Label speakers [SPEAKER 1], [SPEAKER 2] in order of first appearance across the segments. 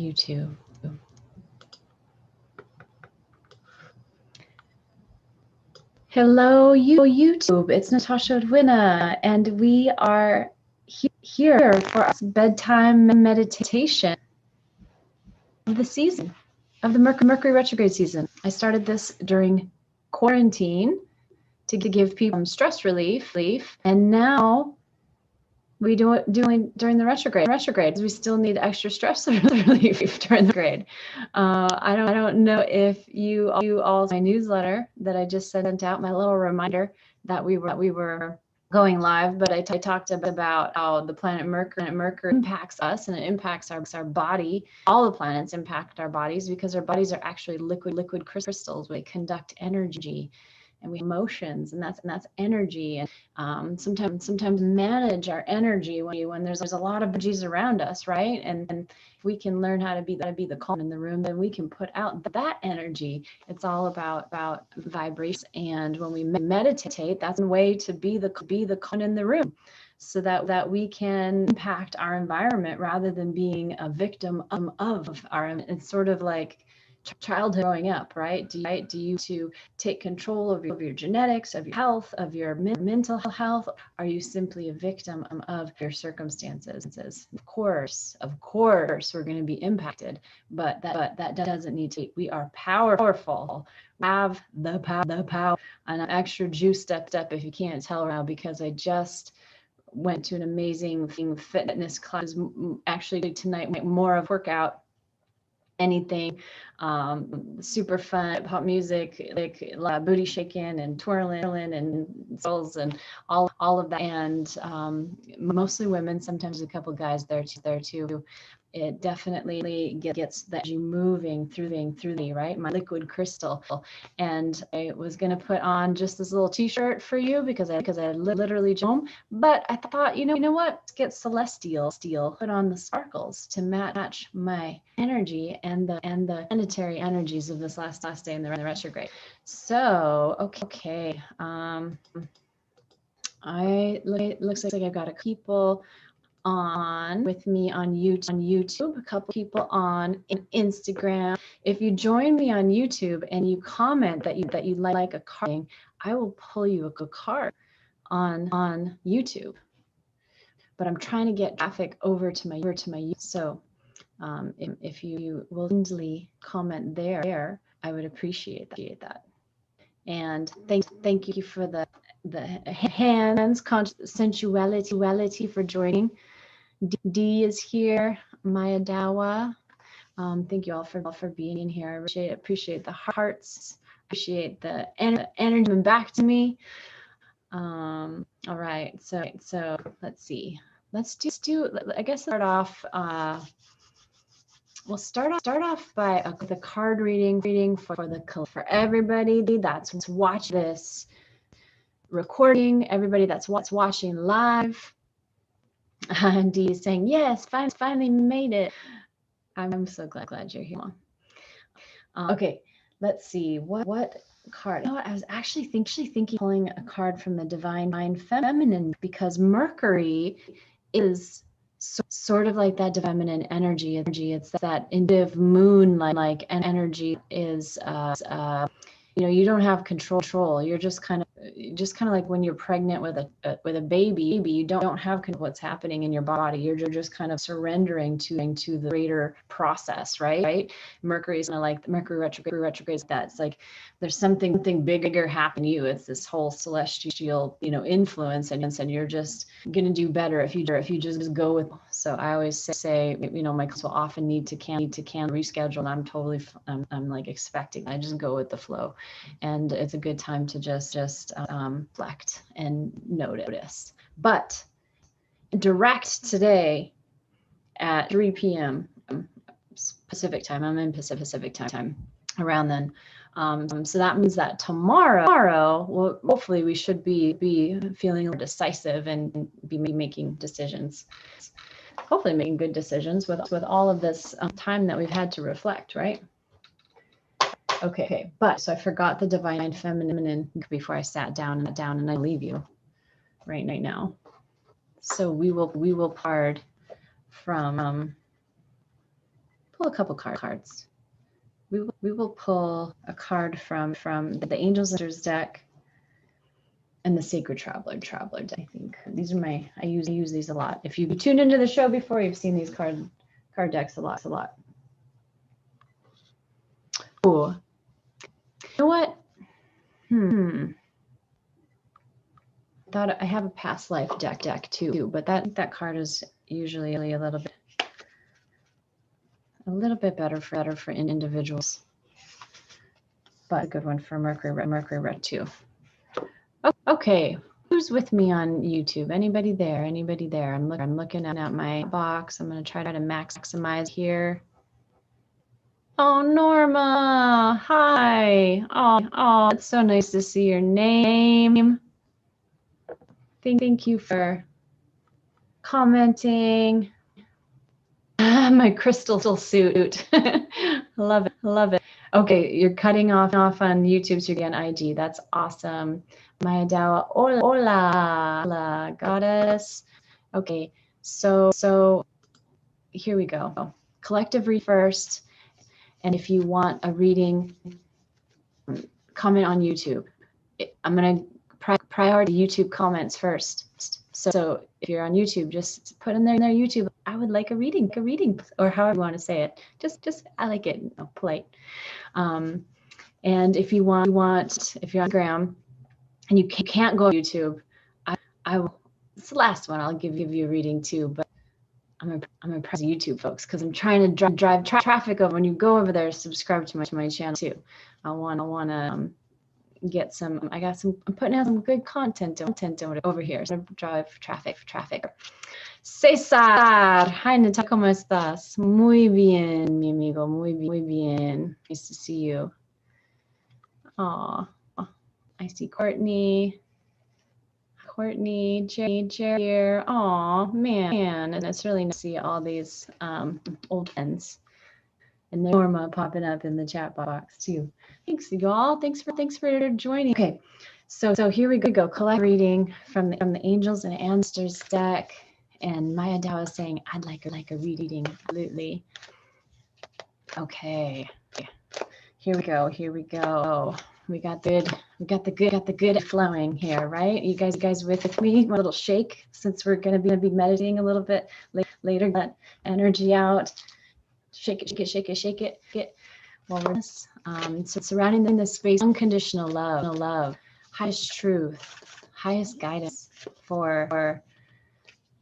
[SPEAKER 1] YouTube. Hello, YouTube. It's Natasha Dwina, and we are here for our bedtime meditation of the season, of the Mercury retrograde season. I started this during quarantine to give people stress relief, and now we do it during the retrograde. We still need extra stress relief during the grade. I don't know if you all my newsletter that I just sent out, my little reminder that we were going live, but I talked about how the planet Mercury impacts us, and it impacts our body. All the planets impact our bodies because our bodies are actually liquid crystals. They conduct energy, and we have emotions, and that's energy. And sometimes manage our energy when there's a lot of energies around us, right? And if we can learn how to be the calm in the room, then we can put out that energy. It's all about vibration. And when we meditate, that's a way to be the calm in the room, so that we can impact our environment rather than being a victim of our. It's sort of like childhood growing up, right? Do you to take control of your genetics, of your health, of your mental health? Are you simply a victim of your circumstances? Of course, we're going to be impacted, but that doesn't need to. We are powerful. We have the power. And an extra juice step if you can't tell now, because I just went to an amazing fitness class. Actually tonight, more of workout. Anything super fun, pop music, like booty shaking and twirling and souls and all of that, and mostly women, sometimes a couple guys there too. It definitely gets that you moving through the right, my liquid crystal. And I was gonna put on just this little t-shirt for you because I literally home, but I thought, you know what, let's get celestial, put on the sparkles to match my energy and the planetary energies of this last day in the retrograde. So okay, it looks like I've got a couple on with me on YouTube, a couple people on Instagram. If you join me on YouTube and you comment that you like a card, I will pull you a card on YouTube. But I'm trying to get traffic over to my YouTube. So if you will kindly comment there, I would appreciate that. And thank you for the hands, sensuality for joining. D is here, Maya Dawa. Thank you all for being here. I appreciate the hearts. Appreciate the energy coming back to me. All right, so let's see. Let's do. I guess start off. We'll start off by the card reading for everybody that's watching this recording. Everybody that's watching live. And Dee is saying, yes, finally made it. I'm so glad you're here. Okay, let's see. What card? You know what? I was actually thinking pulling a card from the Divine Feminine, because Mercury is sort of like that feminine energy. It's that intuitive moon-like energy is, you don't have control. You're just kind of like when you're pregnant with a baby, you don't have what's happening in your body. You're just kind of surrendering to the greater process, right? Mercury is kind of like the Mercury retrograde. That's like there's something bigger happening to you. It's this whole celestial, influence, and you're just gonna do better if you just go with. So I always say, my clients will often need to reschedule, and I'm totally, I'm like expecting. I just go with the flow, and it's a good time to just reflect and notice. But direct today at 3 p.m. Pacific time. I'm in Pacific time around then. So that means that tomorrow, well, hopefully we should be feeling more decisive and be making decisions. Hopefully making good decisions with all of this time that we've had to reflect, right? Okay, but so I forgot the Divine Feminine before I sat down and I leave you right now. So we will part from pull a couple cards. We will pull a card from the Angels and Sisters deck and the Sacred Traveler deck. I think these are I use these a lot. If you've tuned into the show before, you've seen these card decks a lot. Ooh. You know what? Thought I have a past life deck too, but that card is usually a little bit better for individuals. But a good one for Mercury Red too. Okay, who's with me on YouTube? Anybody there? I'm looking at my box. I'm going to try to maximize here. Oh, Norma, hi. Oh, it's so nice to see your name. Thank you for commenting. My crystal suit. Love it. Okay, you're cutting off on YouTube, so you're on IG. That's awesome. Maya Dawa, hola, goddess. Okay, so here we go. Collective read first, and if you want a reading, comment on YouTube. I'm gonna priority YouTube comments first. So if you're on YouTube, just put in there YouTube. I would like a reading, or however you want to say it. Just I like it, polite. And if you want, if you're on Instagram and you can't go to YouTube, I will. It's the last one. I'll give you a reading too, but I'm impressed with YouTube folks because I'm trying to drive traffic over. When you go over there, subscribe to my channel too. I want to get some. I'm putting out some good content over here. So drive traffic. César, hi Natalia, ¿cómo estás? Muy bien, mi amigo, muy bien. Nice to see you. Aw, I see Courtney, Jerry here. Aw, man, and it's really nice to see all these old friends. And there's Norma popping up in the chat box too. Thanks, you all. Thanks for joining. Okay, so here we go. Collect reading from the Angels and Ancestors deck. And Maya Dow is saying, I'd like a reading. Absolutely. Okay. Here we go. We got the good flowing here, right? You guys with me? A little shake since we're gonna be meditating a little bit later. Let energy out. Shake it. Well, we're so surrounding this space, unconditional love, highest truth, highest guidance for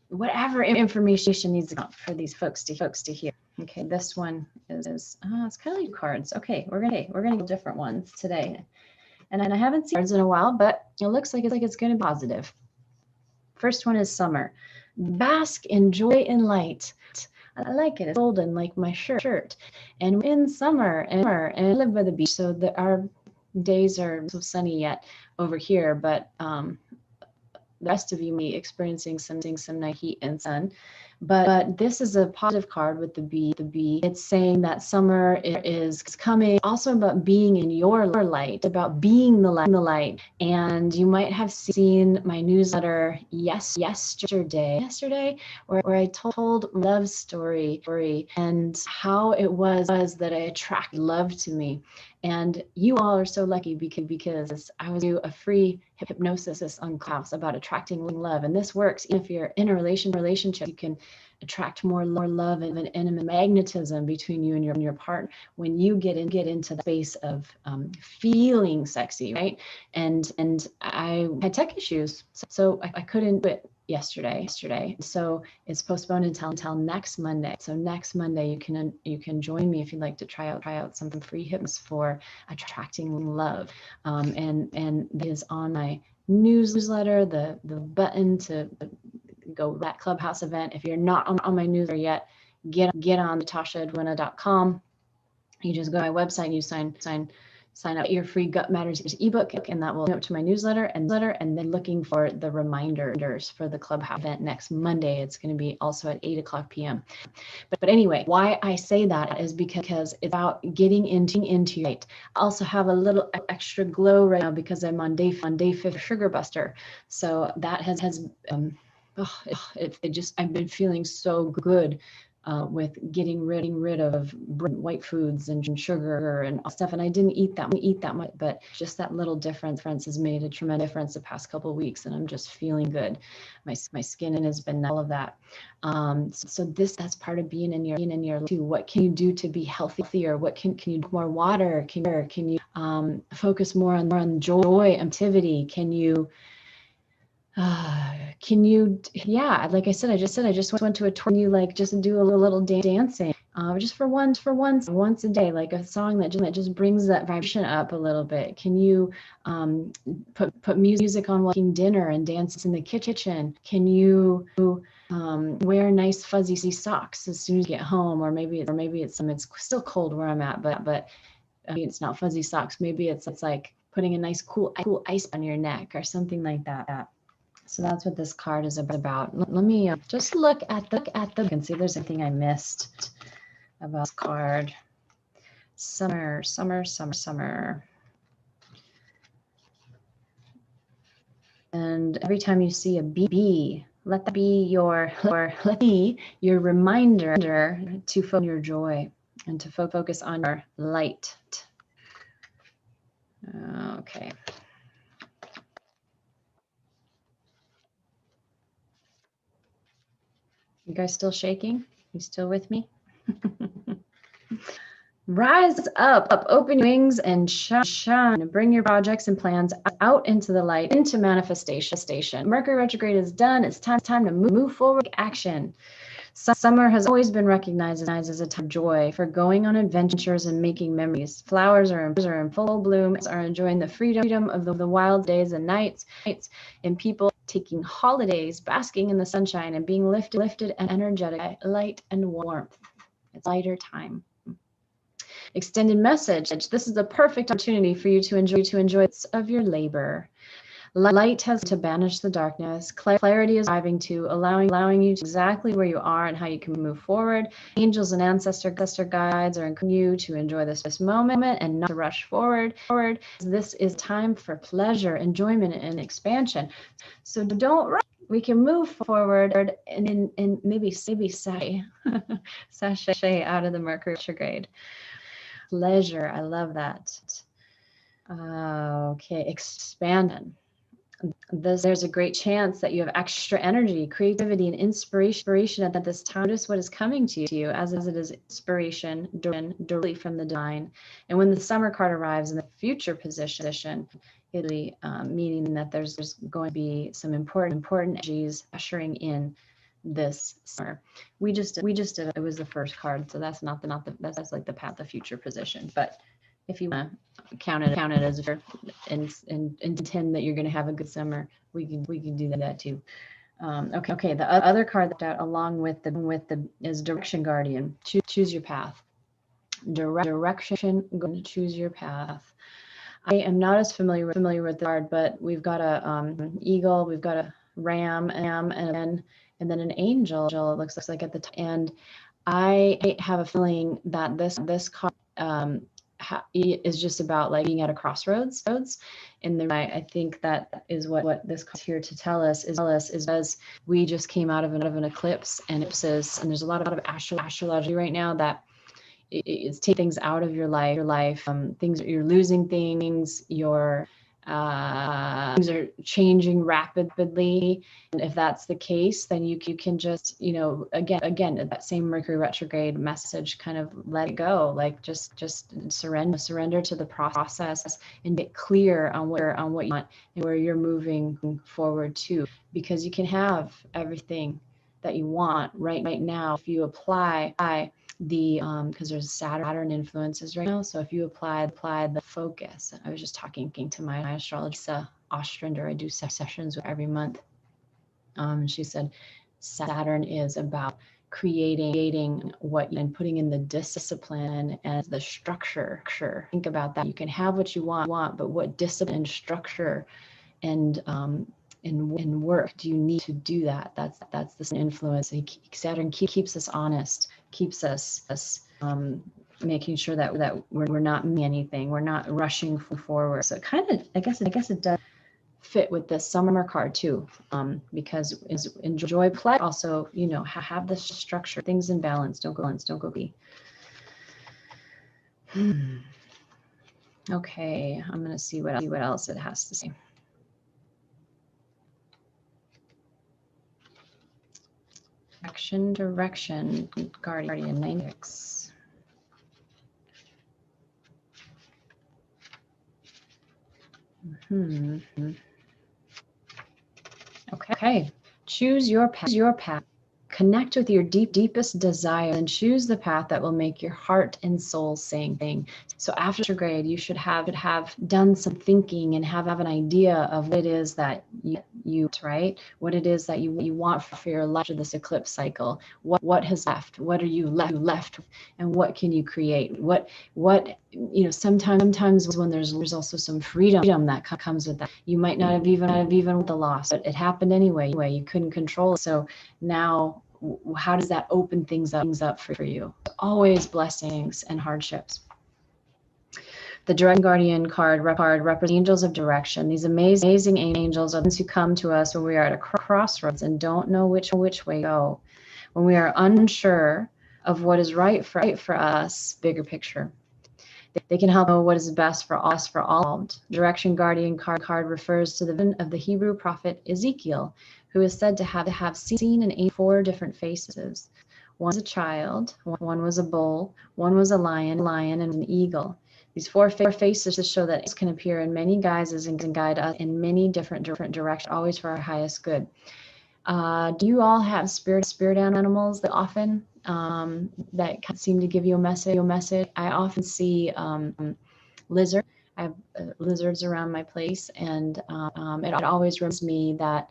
[SPEAKER 1] whatever information needs to come for these folks to hear. Okay, this one is it's kind of like cards. Okay, we're gonna get different ones today, and I haven't seen cards in a while, but it looks like it's gonna be positive. First one is summer. Bask in joy and light. I like it. It's golden like my shirt. And we're in summer and I live by the beach, so our days are so sunny yet over here, but the rest of you may be experiencing some night heat and sun. But this is a positive card with the bee. It's saying that summer is coming, also about being in your light, about being the light. And you might have seen my newsletter yesterday, where I told my love story and how it was that I attracted love to me. And you all are so lucky because I was doing a free hypnosis on class about attracting love. And this works even if you're in a relationship. You can attract more love and intimate magnetism between you and your partner when you get into the space of feeling sexy, right? And I had tech issues, so I couldn't do it yesterday. So it's postponed until next Monday. So next Monday you can join me if you'd like to try out some free hypnosis for attracting love. And that is on my newsletter, the button to go to that Clubhouse event. If you're not on my newsletter yet, get on natashaedwina.com. You just go to my website and you sign up your free Gut Matters ebook, and that will go up to my newsletter and then looking for the reminders for the Clubhouse event next Monday. It's going to be also at 8:00 p.m. But anyway, why I say that is because it's about getting into your light. I also have a little extra glow right now because I'm on day 5 Sugar Buster. So that has I've been feeling so good with getting rid of white foods and sugar and stuff. And I didn't eat that much, but just that little difference has made a tremendous difference the past couple of weeks, and I'm just feeling good. My skin has been all of that. So that's part of being in your too. What can you do to be healthier? What can you do more water? Can you focus more on joy and activity? Can you yeah, like I said, I just went to a tour. Can you like just do a little dancing, just for once a day, like a song that just brings that vibration up a little bit? Can you put music on while eating dinner and dance in the kitchen? Can you wear nice fuzzy socks as soon as you get home? Or maybe it's still cold where I'm at, but it's not fuzzy socks. Maybe it's like putting a nice cool ice on your neck or something like that. So that's what this card is about. Let me just look at the and see if there's anything I missed about this card. Summer. And every time you see a bee, let that be your reminder to focus on your joy and to focus on your light. Okay. You guys still shaking? You still with me? Rise up, open your wings and shine. Bring your projects and plans out into the light, into manifestation. Mercury retrograde is done. It's time to move forward, action. Summer has always been recognized as a time of joy, for going on adventures and making memories. Flowers are in full bloom, are enjoying the freedom of the wild days and nights, and people taking holidays, basking in the sunshine and being lifted and energetic by light and warmth. It's lighter time. Extended message. This is the perfect opportunity for you to enjoy of your labor. Light has to banish the darkness. Clarity is arriving to allowing you to exactly where you are and how you can move forward. Angels and ancestor guides are encouraging you to enjoy this moment and not to rush forward. This is time for pleasure, enjoyment, and expansion. So don't rush. We can move forward and maybe sashay out of the Mercury retrograde. Pleasure. I love that. Okay, expansion. There's a great chance that you have extra energy, creativity, and inspiration at this time. Notice what is coming to you, as it is inspiration directly from the divine. And when the summer card arrives in the future position, it'll be meaning that there's going to be some important energies ushering in this summer. We just did it was the first card, so that's not that's like the path of future position. But if you want to count it as if you're and intend that you're going to have a good summer, we can do that too. Okay. The other card that out along with the is Direction Guardian. Choose your path. Direction. Going to choose your path. I am not as familiar with the card, but we've got a eagle, we've got a ram, and then an angel. It looks like at the top. And I have a feeling that this card is just about like being at a crossroads. And I think that is what this card is here to tell us is as we just came out of an eclipse and eclipses, and there's a lot of astrology right now that it's take things out of your life. Things, you're losing things, things are changing rapidly. And if that's the case, then you can just, again, that same Mercury retrograde message, kind of let it go, like just surrender to the process and get clear on what you want and where you're moving forward to, because you can have everything that you want right now if you apply the because there's Saturn influences right now. So if you apply the focus, I was just talking to my astrologer, Ostrander, I do sessions with every month. She said Saturn is about creating what and putting in the discipline and the structure. Think about that. You can have what you want, but what discipline and structure and work do you need to do that? That's this influence. Saturn keeps us honest, keeps us making sure that we're not missing anything, we're not rushing forward. So kind of, I guess it does fit with this summer card too, because enjoy play. Also, you know, have this structure, things in balance. Don't go be. Okay, I'm gonna see what else it has to say. Direction, Guardian 96. Okay, choose your path. Connect with your deepest desire and choose the path that will make your heart and soul sing. So after retrograde, you should have done some thinking and have an idea of what it is that you right? What it is that you want for your life after this eclipse cycle. What has left? What are you left? And what can you create? What you know, sometimes when there's also some freedom that comes with that. You might not have even the loss, but it happened anyway. You couldn't control it. So now, how does that open things up for you? Always blessings and hardships. The Direct Guardian card represents angels of direction. These amazing angels are the ones who come to us when we are at a crossroads and don't know which way to go. When we are unsure of what is right for us, bigger picture. They can help know what is best for us, for all. Direction Guardian card refers to the vision of the Hebrew prophet Ezekiel, who is said to have seen in 84 different faces. One was a child, one was a bull, one was a lion, and an eagle. These four faces show that angels can appear in many guises and guide us in many different directions, always for our highest good. Do you all have spirit animals that often that seem to give you a message? I often see lizards. I have lizards around my place, and it always reminds me that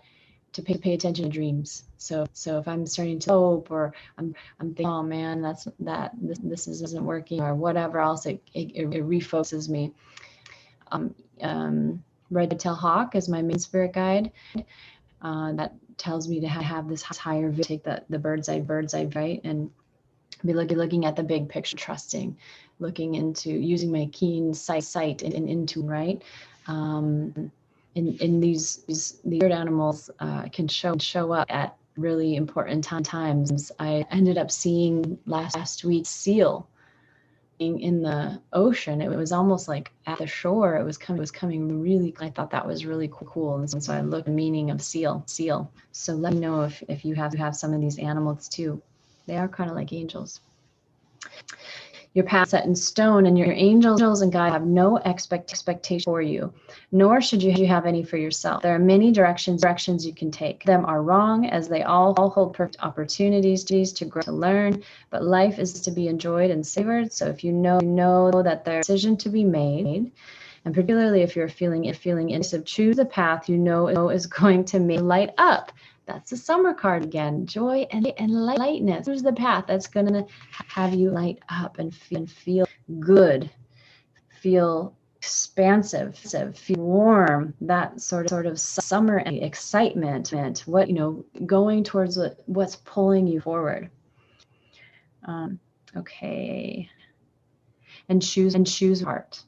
[SPEAKER 1] to pay attention to dreams. So if I'm starting to hope, or I'm thinking, oh man, this isn't working, or whatever else, it refocuses me. Red-tailed hawk is my main spirit guide. That tells me to have this higher view, take the bird's eye, right, and be looking at the big picture, trusting, looking into using my keen sight and into, right. In these weird animals can show up at really important times. I ended up seeing last week's seal in the ocean. It was almost like at the shore. It was coming really. I thought that was really cool, and so I looked at the meaning of seal. So let me know if you have some of these animals too. They are kind of like angels. Your path set in stone, and your angels and guides have no expectation for you, nor should you have any for yourself. There are many directions you can take. Them are wrong, as they all hold perfect opportunities to grow, to learn, but life is to be enjoyed and savored. So if you know that there's a decision to be made, and particularly if you're feeling indecisive, choose a path you know is going to make you light up. That's the summer card again. Joy and lightness. Choose the path that's going to have you light up and feel good, feel expansive, feel warm. That sort of summer excitement. What, you know, going towards what's pulling you forward. Okay. And choose heart.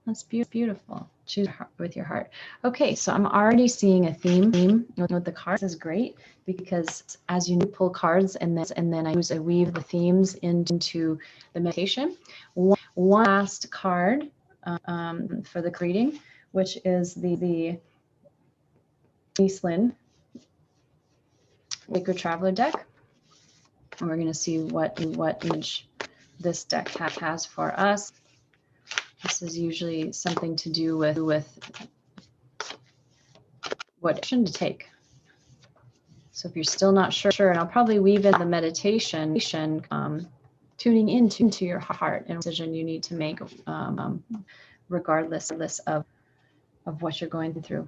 [SPEAKER 1] That's beautiful. Choose with your heart. Okay, so I'm already seeing a theme with the cards. This is great because as you pull cards and then I weave the themes into the meditation. One last card for the reading, which is the Eastlyn Sacred Traveler deck. And we're going to see what image this deck has for us. This is usually something to do with what action to take. So if you're still not sure, and I'll probably weave in the meditation, tuning into your heart and decision you need to make, regardless of what you're going through.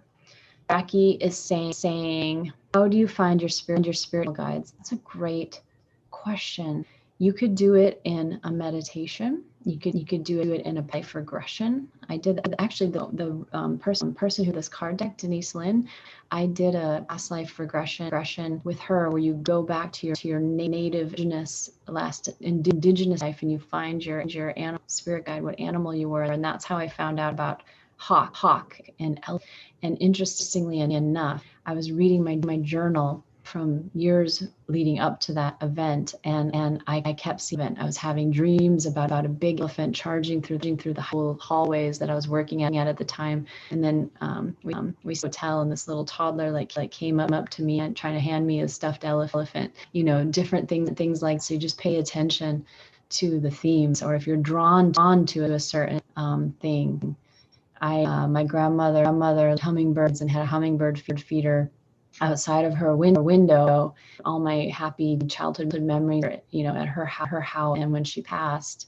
[SPEAKER 1] Jackie is saying, how do you find your spiritual guides? That's a great question. You could do it in a meditation. You could do it in a life regression. I did actually the person who this card deck, Denise Lynn. I did a past life regression with her, where you go back to your native indigenous life, and you find your animal spirit guide, what animal you were, and that's how I found out about hawk and elephant. And interestingly enough, I was reading my journal from years leading up to that event, and I kept seeing it. I was having dreams about a big elephant charging through the whole hallways that I was working at the time. And then we hotel, and this little toddler like came up to me and trying to hand me a stuffed elephant. You know, different things like. So you just pay attention to the themes, or if you're drawn to a certain thing. My grandmother hummingbirds and had a hummingbird feeder outside of her window. All my happy childhood memories, you know, at her house. And when she passed,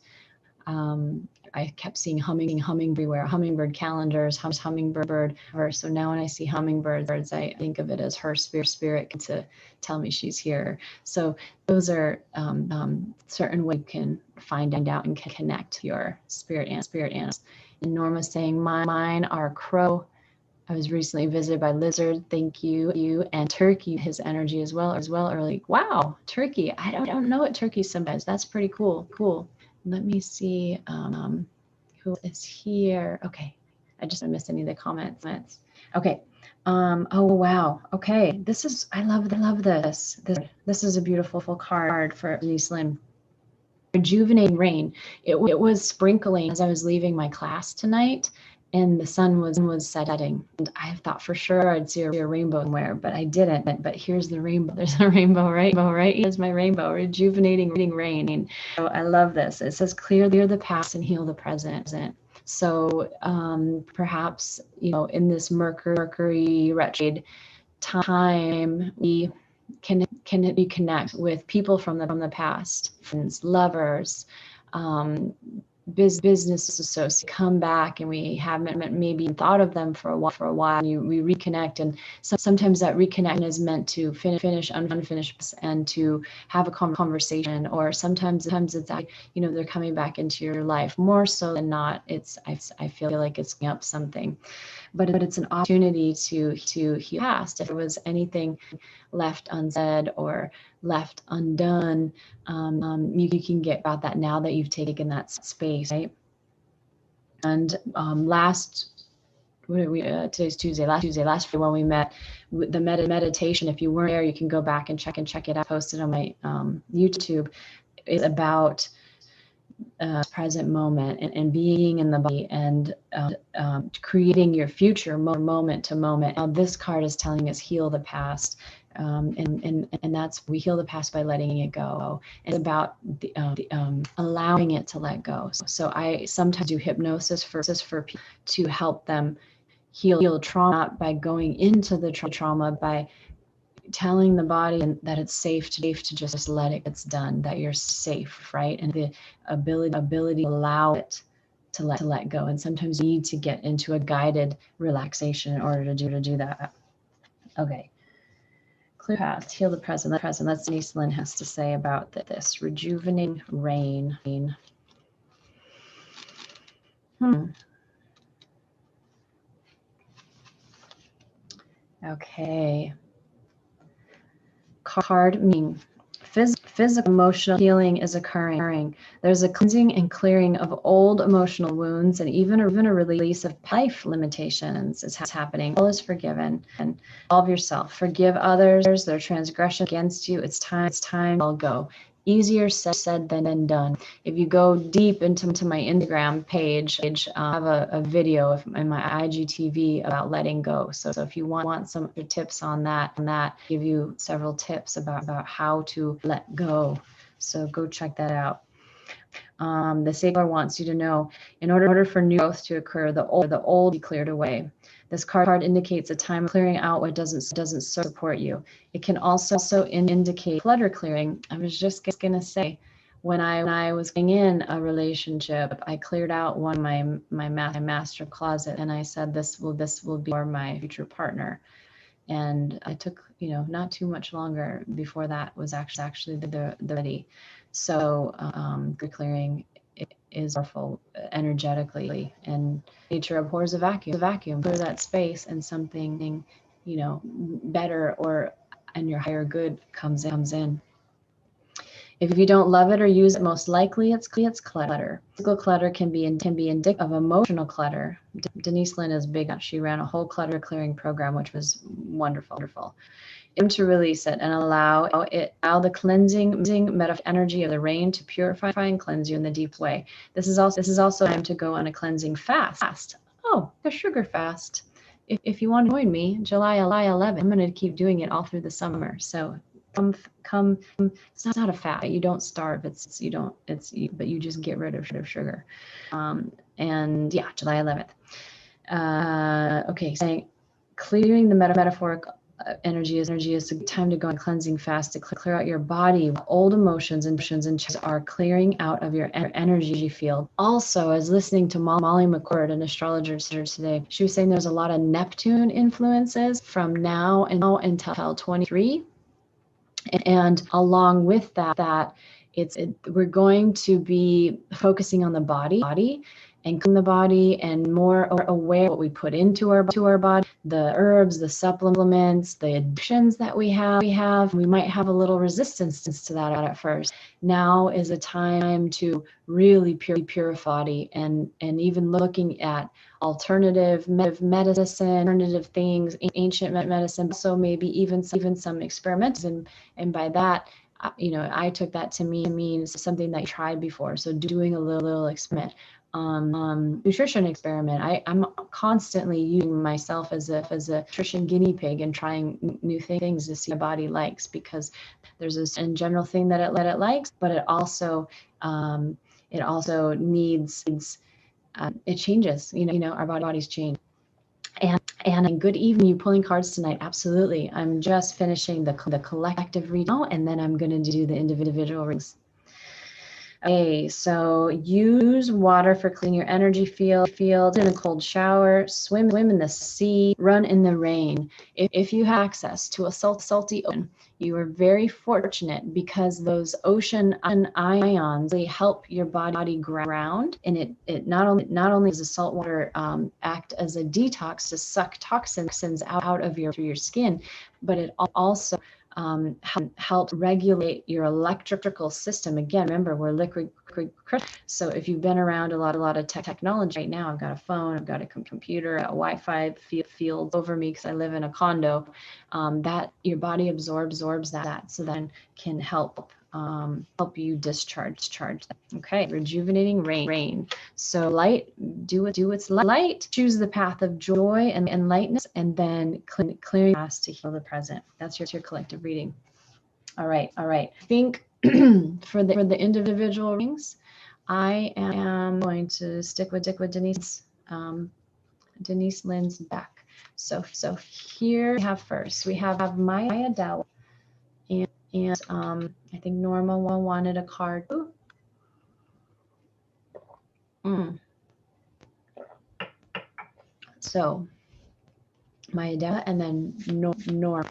[SPEAKER 1] I kept seeing hummingbird everywhere, hummingbird calendars, hummingbird. So now when I see hummingbirds, I think of it as her spirit to tell me she's here. So those are certain ways you can find out and connect your spirit animals. And Norma's saying, mine are crow. I was recently visited by lizard. Thank you. And turkey, his energy as well early. Wow, turkey. I don't know what turkey symbolize. That's pretty cool. Let me see who is here. Okay, I just didn't miss any of the comments. Okay. Oh wow. Okay, I love this. This is a beautiful card for Denise Lynn. Rejuvenating rain. It was sprinkling as I was leaving my class tonight, and the sun was setting. And I thought for sure I'd see a rainbow somewhere, but I didn't. But here's the rainbow. There's a rainbow, right? Here's my rainbow. Rejuvenating rain. So I love this. It says clear the past and heal the present. So perhaps, you know, in this Mercury retrograde time, we can reconnect with people from the past, friends, lovers, business associates, come back, and we haven't maybe thought of them for a while. And we reconnect, and sometimes that reconnection is meant to finish unfinished and to have a conversation, or sometimes it's that, you know, they're coming back into your life. More so than not, I feel like it's up something. But it's an opportunity to heal past. If there was anything left unsaid or left undone, you can get about that now that you've taken that space, right? And today's Tuesday. Last Friday when we met, the meditation. If you weren't there, you can go back and check it out. Posted on my YouTube. Is about present moment and being in the body and creating your future moment to moment. Now this card is telling us heal the past, and that's, we heal the past by letting it go. It's about allowing it to let go. So I sometimes do hypnosis for people to help them heal trauma by going into the trauma, by telling the body that it's safe to just let it get done, that you're safe, right? And the ability to allow it to let go. And sometimes you need to get into a guided relaxation in order to do that. Okay. Clear past, heal the present. That's Denise Lynn has to say about this. Rejuvenating rain. Okay. Card meaning physical emotional healing is occurring. There's a cleansing and clearing of old emotional wounds, and even a release of life limitations is happening. All is forgiven, and solve yourself. Forgive others their transgression against you. It's time. I'll go. Easier said than done. If you go deep into my Instagram page, I have a video in my IGTV about letting go. So if you want some tips on that, give you several tips about how to let go. So go check that out. The Sacred wants you to know, in order for new growth to occur, the old be cleared away. This card indicates a time of clearing out what doesn't support you. It can also indicate clutter clearing. I was just gonna say, when I was in a relationship, I cleared out one of my master closet, and I said this will be for my future partner. And I took, you know, not too much longer before that was actually the ready. So clearing is powerful energetically, and nature abhors a vacuum. Clear that space, and something, you know, better or and your higher good comes in. If you don't love it or use it, most likely it's clutter. Physical clutter can be indicative of emotional clutter. Denise Lynn is big. She ran a whole clutter clearing program, which was wonderful. To release it and allow the cleansing metaphoric energy of the rain to purify and cleanse you in the deep way. This is also time to go on a cleansing fast. Oh, a sugar fast. If you want to join me, July 11th, I'm going to keep doing it all through the summer. So come. It's not a fast. You don't starve. But you just get rid of sugar. And yeah, July 11th. Okay, saying clearing the metaphoric energy is a time to go on cleansing fast to clear out your body. Old emotions and are clearing out of your energy field. Also, as listening to Molly McCord, an astrologer today, she was saying there's a lot of Neptune influences from now until 23. And along with that, we're going to be focusing on the body and cleaning the body and more aware of what we put into our body, the herbs, the supplements, the addictions that we have. We might have a little resistance to that at first. Now is a time to really purify the body and even looking at alternative medicine, alternative things, ancient medicine, so maybe even some experiments. And by that, I took that to mean something that you tried before. So doing a little experiment. Nutrition experiment. I'm constantly using myself as a nutrition guinea pig and trying new things to see my body likes, because there's this in general thing that it likes, but it also needs it changes. Our bodies change. And good evening, you pulling cards tonight. Absolutely. I'm just finishing the collective read now, and then I'm going to do the individual readings. Okay, so use water for cleaning your energy field, in a cold shower, swim in the sea, run in the rain. If you have access to a salty ocean, you are very fortunate, because those ocean ions really help your body ground, and it not only does the salt water act as a detox to suck toxins out of your skin, but it also help regulate your electrical system. Again, remember, we're liquid crystal. So if you've been around a lot of technology right now, I've got a phone, I've got a computer, a Wi-Fi field over me because I live in a condo, that your body absorbs that, so then can help you discharge that. Okay, rejuvenating rain. So light, do its light. Choose the path of joy and lightness, and then clearing past to heal the present. That's your collective reading. All right. I think for the individual readings, I am going to stick with Denise Lynn's deck. So here we have first. We have Maya Dell. And I think Norma wanted a card. So Maya Della, and then Nora.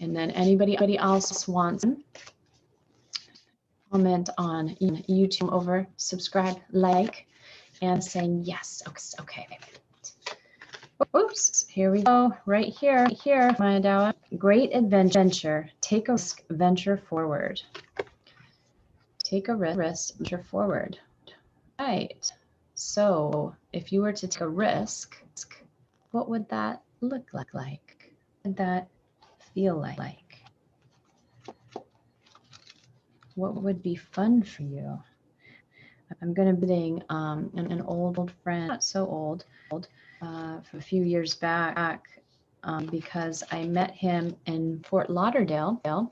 [SPEAKER 1] And then anybody else wants to comment on YouTube over, subscribe, like, and saying yes. Okay. Oops, here we go. Right here, Maya Della. Great adventure. Take a risk, venture forward. Take a risk, venture forward. Right. So if you were to take a risk, what would that look like? What would that feel like? What would be fun for you? I'm going to be visiting an old friend, not so old, a few years back, because I met him in Fort Lauderdale on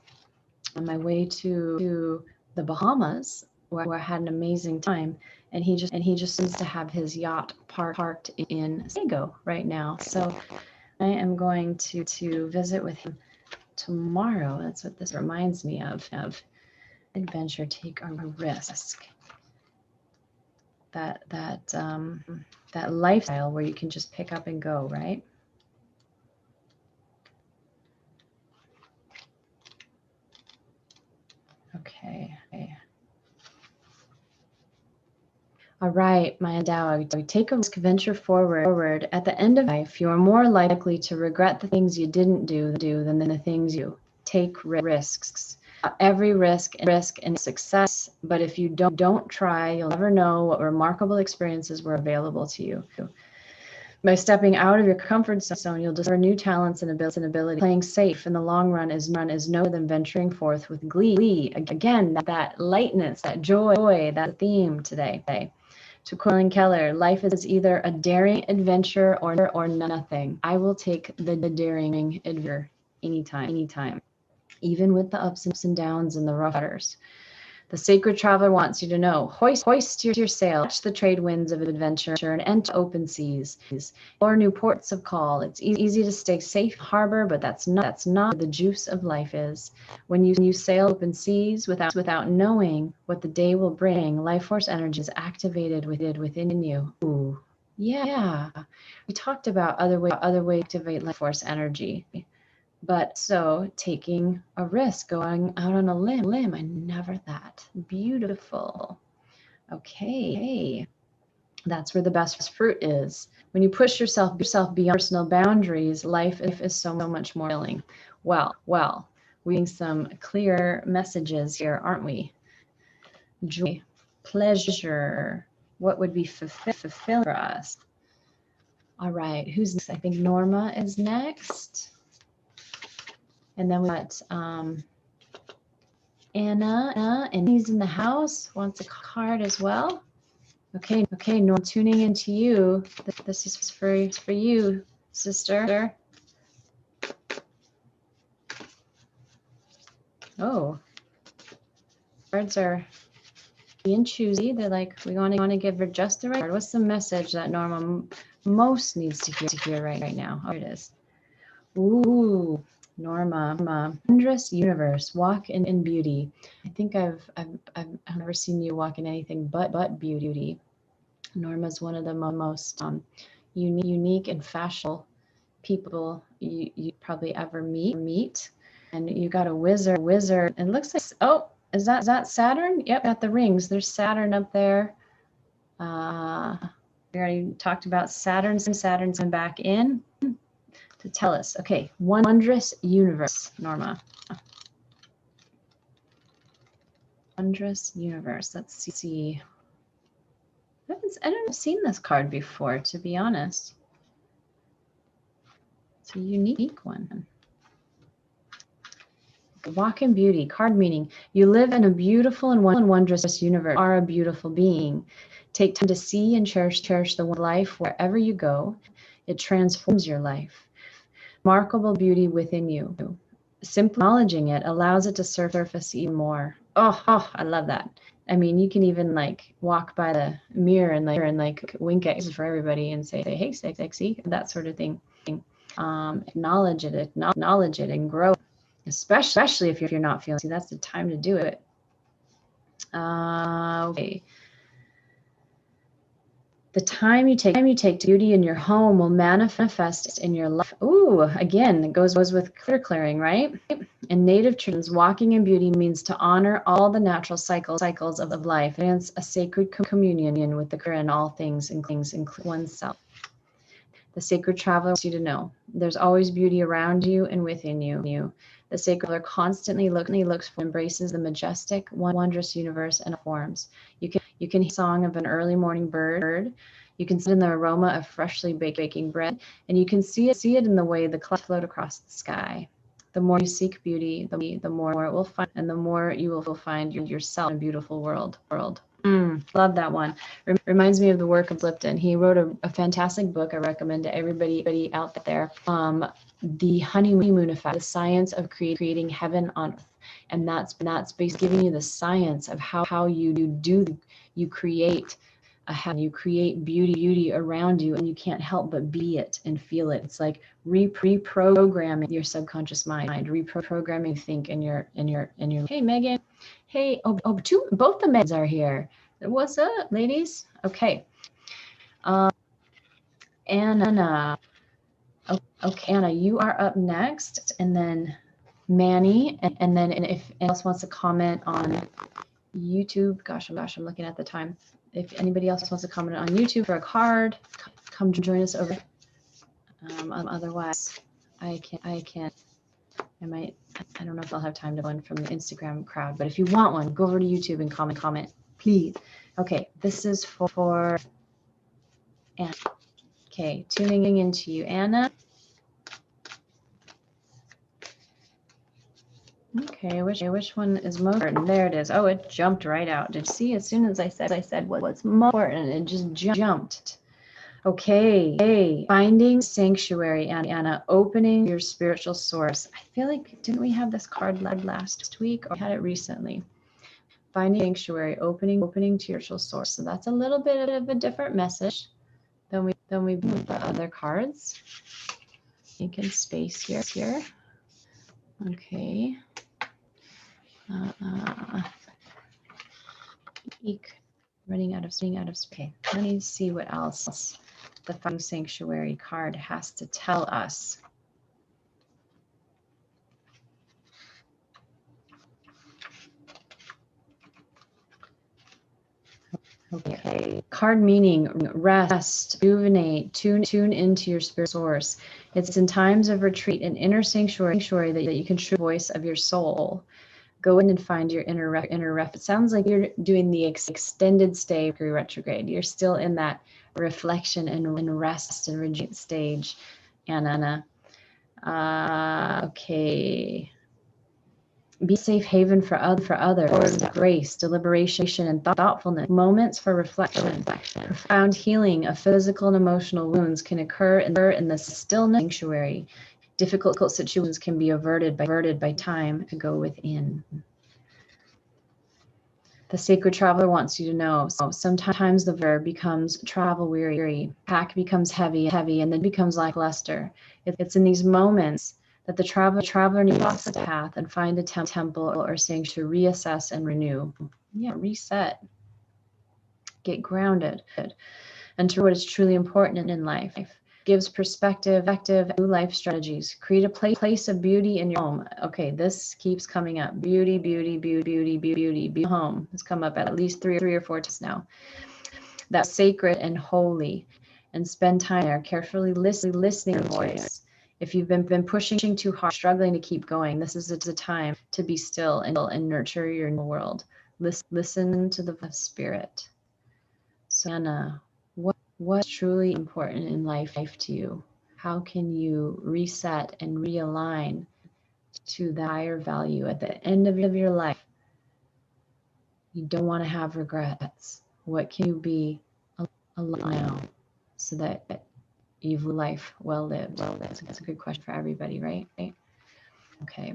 [SPEAKER 1] my way to the Bahamas, where I had an amazing time. And he just seems to have his yacht parked in San Diego right now. So I am going to visit with him tomorrow. That's what this reminds me of adventure. Take a risk. That lifestyle where you can just pick up and go, right? Okay. All right, Maya Dao, take a risk, venture forward. At the end of life, you are more likely to regret the things you didn't do than the things you take risks. every risk and success, but if you don't try, you'll never know what remarkable experiences were available to you. By stepping out of your comfort zone, you'll discover new talents and ability. Playing safe in the long run is no more than venturing forth with glee. Again, that lightness, that joy, that theme today. To Colin Keller, life is either a daring adventure or nothing. I will take the daring adventure anytime, even with the ups and downs and the rough waters. The sacred traveler wants you to know, hoist your sail, catch the trade winds of adventure, and enter open seas, or new ports of call. It's easy to stay safe harbor, but that's not where the juice of life is. When you sail open seas without knowing what the day will bring, life force energy is activated within you. Ooh, yeah. We talked about other ways to activate life force energy. But so taking a risk, going out on a limb, I never that. Beautiful. Okay. That's where the best fruit is. When you push yourself beyond personal boundaries, life is so much more fulfilling. Well, we're getting some clear messages here, aren't we? Joy, pleasure, what would be fulfilling for us? All right, who's next? I think Norma is next. And then we got Anna, and he's in the house, wants a card as well. Okay, Norma, tuning into you. This is for you, sister. Oh, cards are being choosy. They're like, we want to give her just the right card. What's the message that Norma most needs to hear right now? Oh, here it is. Ooh. Norma, wondrous universe, walk in beauty. I think I've never seen you walk in anything but beauty. Norma's one of the most unique and fashionable people you probably ever meet. And you got a wizard. And it looks like, oh, is that Saturn? Yep, got the rings. There's Saturn up there. We already talked about Saturn's and back in. To tell us. Okay, wondrous universe, Norma. Wondrous universe. Let's see. I haven't seen this card before, to be honest. It's a unique one. Walk in beauty. Card meaning, you live in a beautiful and wondrous universe. You are a beautiful being. Take time to see and cherish the life wherever you go. It transforms your life. Remarkable beauty within you. Simply acknowledging it allows it to surface even more. Oh, I love that. I mean, you can even like walk by the mirror and like wink at it for everybody and say, hey, sexy, that sort of thing. Acknowledge it and grow. Especially if you're not feeling. See, that's the time to do it. Okay. The time you take beauty in your home will manifest in your life. Ooh, again, it goes with clearing, right? In native traditions, walking in beauty means to honor all the natural cycles of life. It's a sacred communion with the creator in all things, including oneself. The sacred traveler wants you to know there's always beauty around you and within you. The sacred traveler constantly looks for, embraces the majestic, wondrous universe and forms. You can hear the song of an early morning bird. You can see it in the aroma of freshly baking bread, and you can see it in the way the clouds float across the sky. The more you seek beauty, the more it will find, and the more you will find yourself in a beautiful world. Love that one. Reminds me of the work of Lipton. He wrote a fantastic book I recommend to everybody out there. The Honeymoon Effect, the science of creating heaven on earth. And that's basically giving you the science of how you create a heaven, you create beauty around you, and you can't help but be it and feel it. It's like reprogramming your subconscious mind, reprogramming think in your hey Megan. Hey, both the Megans are here. What's up, ladies? Okay. Anna. Okay, Anna, you are up next, and then Manny, and then if anyone else wants to comment on YouTube, gosh, I'm looking at the time. If anybody else wants to comment on YouTube for a card, come join us over. Otherwise, I might I don't know if I'll have time to go in from the Instagram crowd, but if you want one, go over to YouTube and comment, please. Okay, this is for Anna. Okay, tuning into you, Anna. Okay, which one is most important? There it is. Oh, it jumped right out. Did you see? As soon as I said what's most important, it just jumped. Okay, hey, finding sanctuary, Anna, opening your spiritual source. I feel like, didn't we have this card last week, or we had it recently? Finding sanctuary, opening to your spiritual source. So that's a little bit of a different message than we move the other cards. Think in space here. Okay. Running out of space. Okay, let me see what else the Finding Sanctuary card has to tell us. Okay, card meaning rest, rejuvenate, tune into your spirit source. It's in times of retreat and inner sanctuary that you can true voice of your soul. Go in and find your inner ref. It sounds like you're doing the extended stay Mercury retrograde. You're still in that reflection and rest and rejuvenate stage, Anna. Okay. Be safe haven for others. Grace, deliberation, and thoughtfulness. Moments for reflection. Profound healing of physical and emotional wounds can occur in the stillness sanctuary. Difficult situations can be averted by time to go within. The sacred traveler wants you to know, so sometimes the verb becomes travel weary, pack becomes heavy, and then becomes lackluster. It's in these moments that the traveler needs to cross the path and find a temple or sanctuary to reassess and renew. Yeah, reset. Get grounded. And to what is truly important in life. Gives perspective, new life strategies. Create a place of beauty in your home. Okay, this keeps coming up. Beauty. Home has come up at least three or four times now. That's sacred and holy. And spend time there, carefully listening to your voice. If you've been pushing too hard, struggling to keep going, this is a time to be still and nurture your world. Listen to the spirit. So, Anna, what's truly important in life to you? How can you reset and realign to the higher value at the end of your life? You don't want to have regrets. What can you be alive now so that you've lived life well lived? That's a good question for everybody, right? Okay.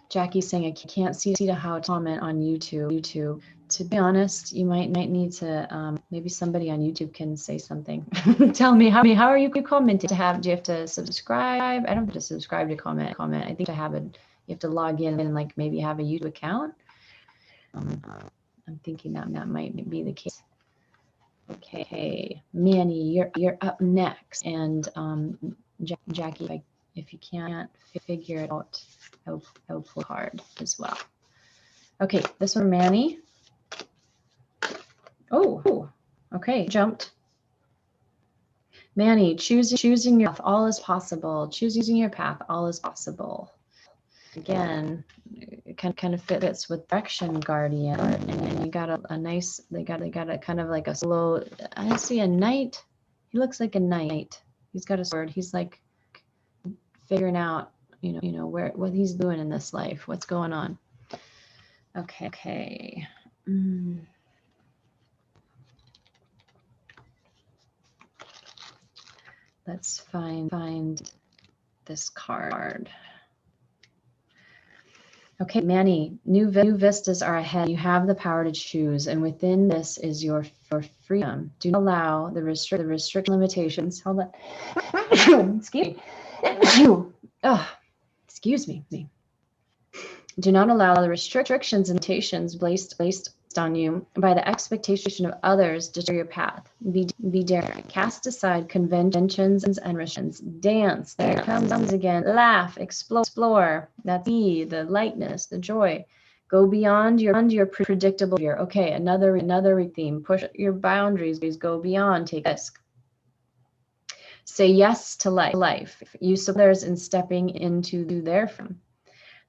[SPEAKER 1] Jackie's saying, I can't see how to comment on YouTube. To be honest, you might need to, maybe somebody on YouTube can say something. Tell me, how are you commenting? Do you have to subscribe? I don't have to subscribe to comment. I think you have to log in and like maybe have a YouTube account. I'm thinking that might be the case. Okay, Manny, you're up next. And Jackie, if you can't figure it out, I'll pull a card as well. Okay, this one, Manny. Oh, okay, jumped. Manny, choosing your path, all is possible. Choosing your path, all is possible. Again, it kind of fits with Direction Guardian, and you got a nice. They got a kind of like a slow. I see a knight. He looks like a knight. He's got a sword. He's like figuring out, what he's doing in this life. What's going on? Okay. Let's find this card. Okay, Manny, new vistas are ahead. You have the power to choose, and within this is your freedom. Do not allow the restrict limitations. Hold on. Excuse me. Excuse me. Do not allow the restrictions and limitations placed on you by the expectation of others to steer your path. Be daring. Cast aside conventions and restrictions. Dance. There it comes again. Laugh. Explore. That's the lightness, the joy. Go beyond your predictable fear. Okay, another theme. Push your boundaries. Go beyond. Take risk. Say yes to life. Use others in stepping into their freedom.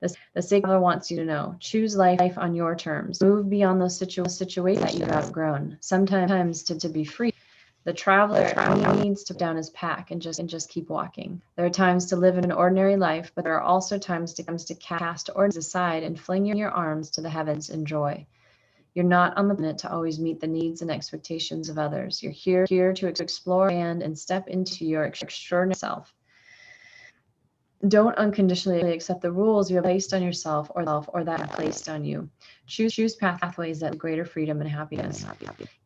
[SPEAKER 1] The sacred mother wants you to know, choose life on your terms. Move beyond those situations that you've outgrown. Sometimes to be free, the traveler needs to put down his pack and just keep walking. There are times to live an ordinary life, but there are also times to cast ordinary aside and fling your arms to the heavens in joy. You're not on the planet to always meet the needs and expectations of others. You're here to explore and step into your extraordinary self. Don't unconditionally accept the rules you have placed on yourself or that are placed on you. Choose pathways that greater freedom and happiness.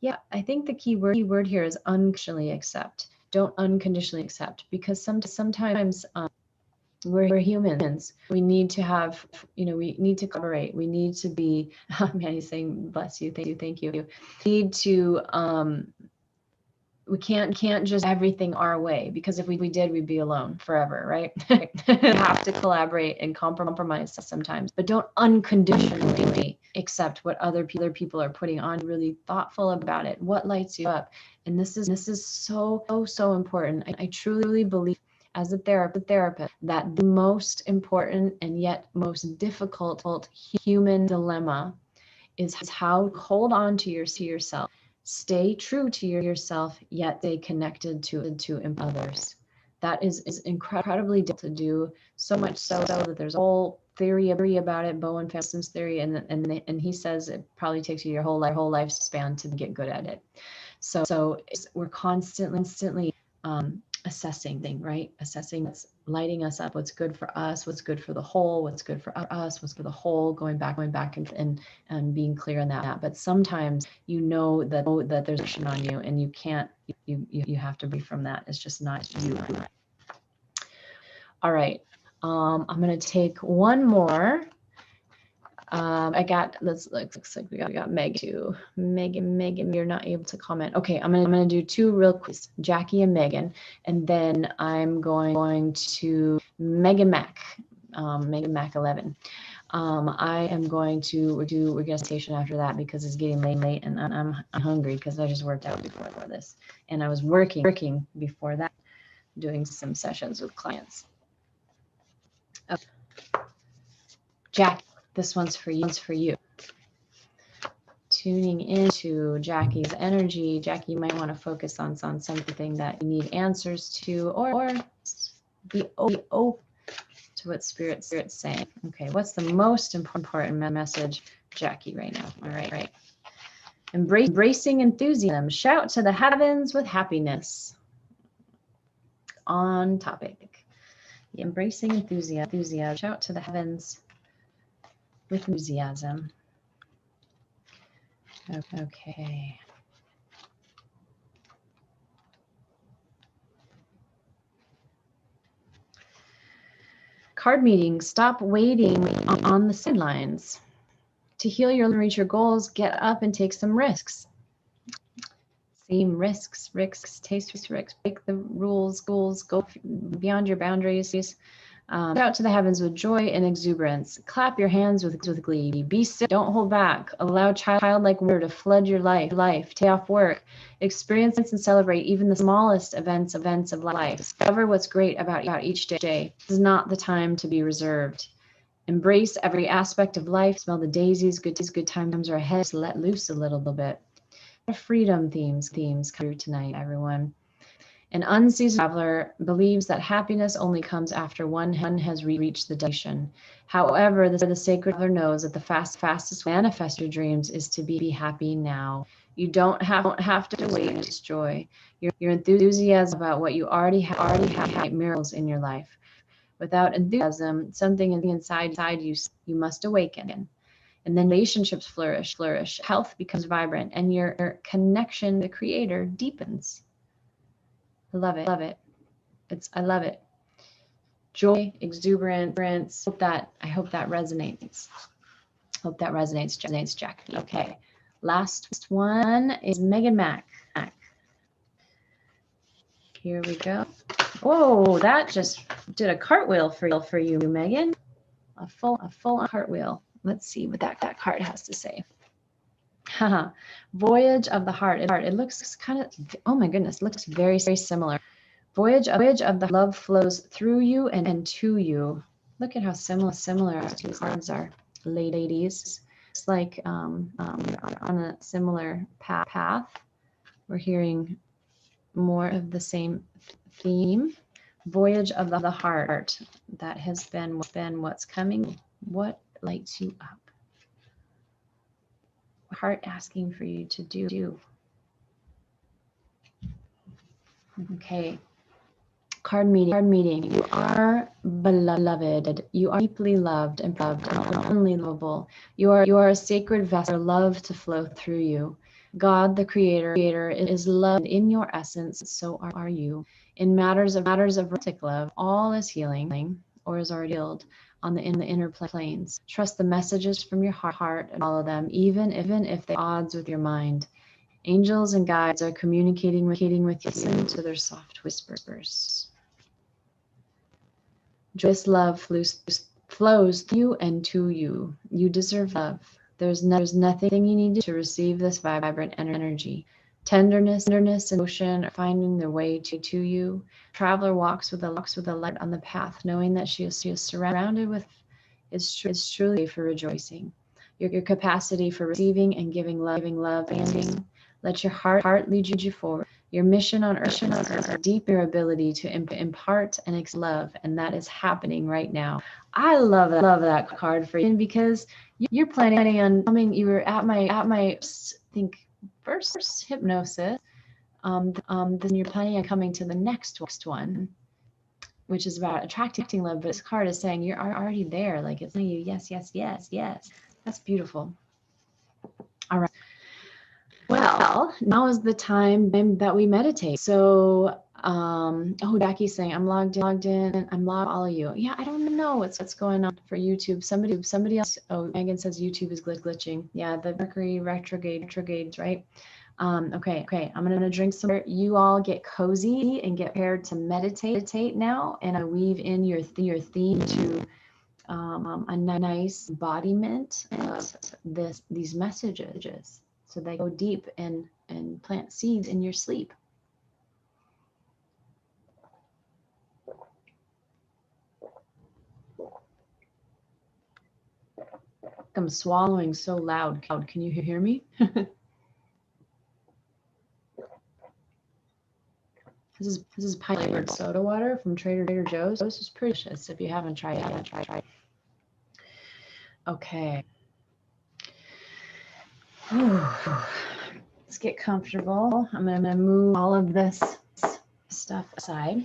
[SPEAKER 1] Yeah, I think the key word here is unconditionally accept. Don't unconditionally accept, because sometimes we're humans. We need to have, we need to collaborate. We need to be, man, he's saying, bless you, thank you. We need to, we can't just everything our way, because if we did, we'd be alone forever, right? We have to collaborate and compromise sometimes, but don't unconditionally accept what other people are putting on. Really thoughtful about it. What lights you up? And this is so important. I truly believe, as a therapist, that the most important and yet most difficult human dilemma is how to hold on to yourself. Stay true to yourself, yet stay connected to others. That is incredibly difficult to do, so much so that there's a whole theory about it, Bowen systems theory, and he says it probably takes you your whole lifespan to get good at it. So we're constantly assessing, right? Assessing what's lighting us up, what's good for us, what's good for the whole, what's good for us, what's for the whole, going back and being clear on that. But sometimes that there's action on you, and you have to be from that. It's just not you. All right. I'm going to take one more. Looks like we got Meg too. Megan, you're not able to comment. Okay, I'm gonna do two real quick, Jackie and Megan, and then I'm going to Megan Mac 11. I am going to do regurgitation after that, because it's getting late and I'm hungry, because I just worked out before this, and I was working before that, doing some sessions with clients. Okay. Jackie, this one's for you. Tuning into Jackie's energy. Jackie, you might want to focus on something that you need answers to, or be open to what Spirit's saying. Okay, what's the most important message, Jackie, right now? All right. Embracing enthusiasm. Shout to the heavens with happiness. On topic. Embracing enthusiasm. Shout to the heavens with enthusiasm. Okay. Card meeting. Stop waiting on the sidelines. To heal and reach your goals, get up and take some risks. Risks, taste risks, break the rules, goals, go beyond your boundaries. Out to the heavens with joy and exuberance. Clap your hands with glee. Be still. Don't hold back. Allow childlike wonder to flood your life. Take off work. Experience and celebrate even the smallest events of life. Discover what's great about each day. This is not the time to be reserved. Embrace every aspect of life. Smell the daisies. Good times are ahead. Just let loose a little bit. Freedom themes come through tonight, everyone. An unseasoned traveler believes that happiness only comes after one has reached the destination. However, the sacred traveler knows that the fastest way to manifest your dreams is to be happy now. You don't have to wait to joy. Your enthusiasm about what you already have miracles in your life. Without enthusiasm, something inside you must awaken. And then relationships flourish. Health becomes vibrant, and your connection to the Creator deepens. I love it. I love it. Joy, exuberance. I hope that resonates. Jackie. Okay. Last one is Megan Mac. Here we go. Whoa, that just did a cartwheel for you, Megan. A full cartwheel. Let's see what that card has to say. Voyage of the heart. It looks kind of, oh my goodness, looks very, very similar. Voyage of the love flows through you and to you. Look at how similar our two cards are, ladies. It's like on a similar path. We're hearing more of the same theme. Voyage of the heart. That has been what's coming. What lights you up? Heart asking for you to do. Okay. Card meeting. You are beloved. You are deeply loved and only lovable. You are a sacred vessel, love to flow through you. God, the Creator, is love in your essence. So are you. In matters of romantic love, all is healing or is already healed in the inner planes. Trust the messages from your heart and follow them, even if they're odds with your mind. Angels and guides are communicating with you. Listen to their soft whispers. Joyous love flows through you and to you. You deserve love. There's nothing you need to receive this vibrant energy. Tenderness and emotion are finding their way to you. Traveler walks with a light on the path, knowing that she is surrounded with is truly for rejoicing. Your capacity for receiving and giving love expanding. Let your heart lead you forward. Your mission on earth is a deeper ability to impart and love, and that is happening right now. I love that card for you because you're planning on coming. You were at my I think first hypnosis. Then you're planning on coming to the next one, which is about attracting love. But this card is saying you're already there. Like it's telling you, yes. That's beautiful. All right. Well, now is the time that we meditate. So, Jackie's saying, I'm logged in, I'm logged all of you. Yeah, I don't know what's going on for YouTube. Somebody else, oh, Megan says YouTube is glitching. Yeah, the Mercury retrogrades, right? Okay, I'm gonna drink some water. You all get cozy and get prepared to meditate now, and I weave in your theme to a nice embodiment of these messages. So they go deep and plant seeds in your sleep. I'm swallowing so loud. Can you hear me? This is pine flavored soda water from Trader Joe's. This is pretty delicious. If you haven't tried it, try. Okay. Let's get comfortable. I'm going to move all of this stuff aside.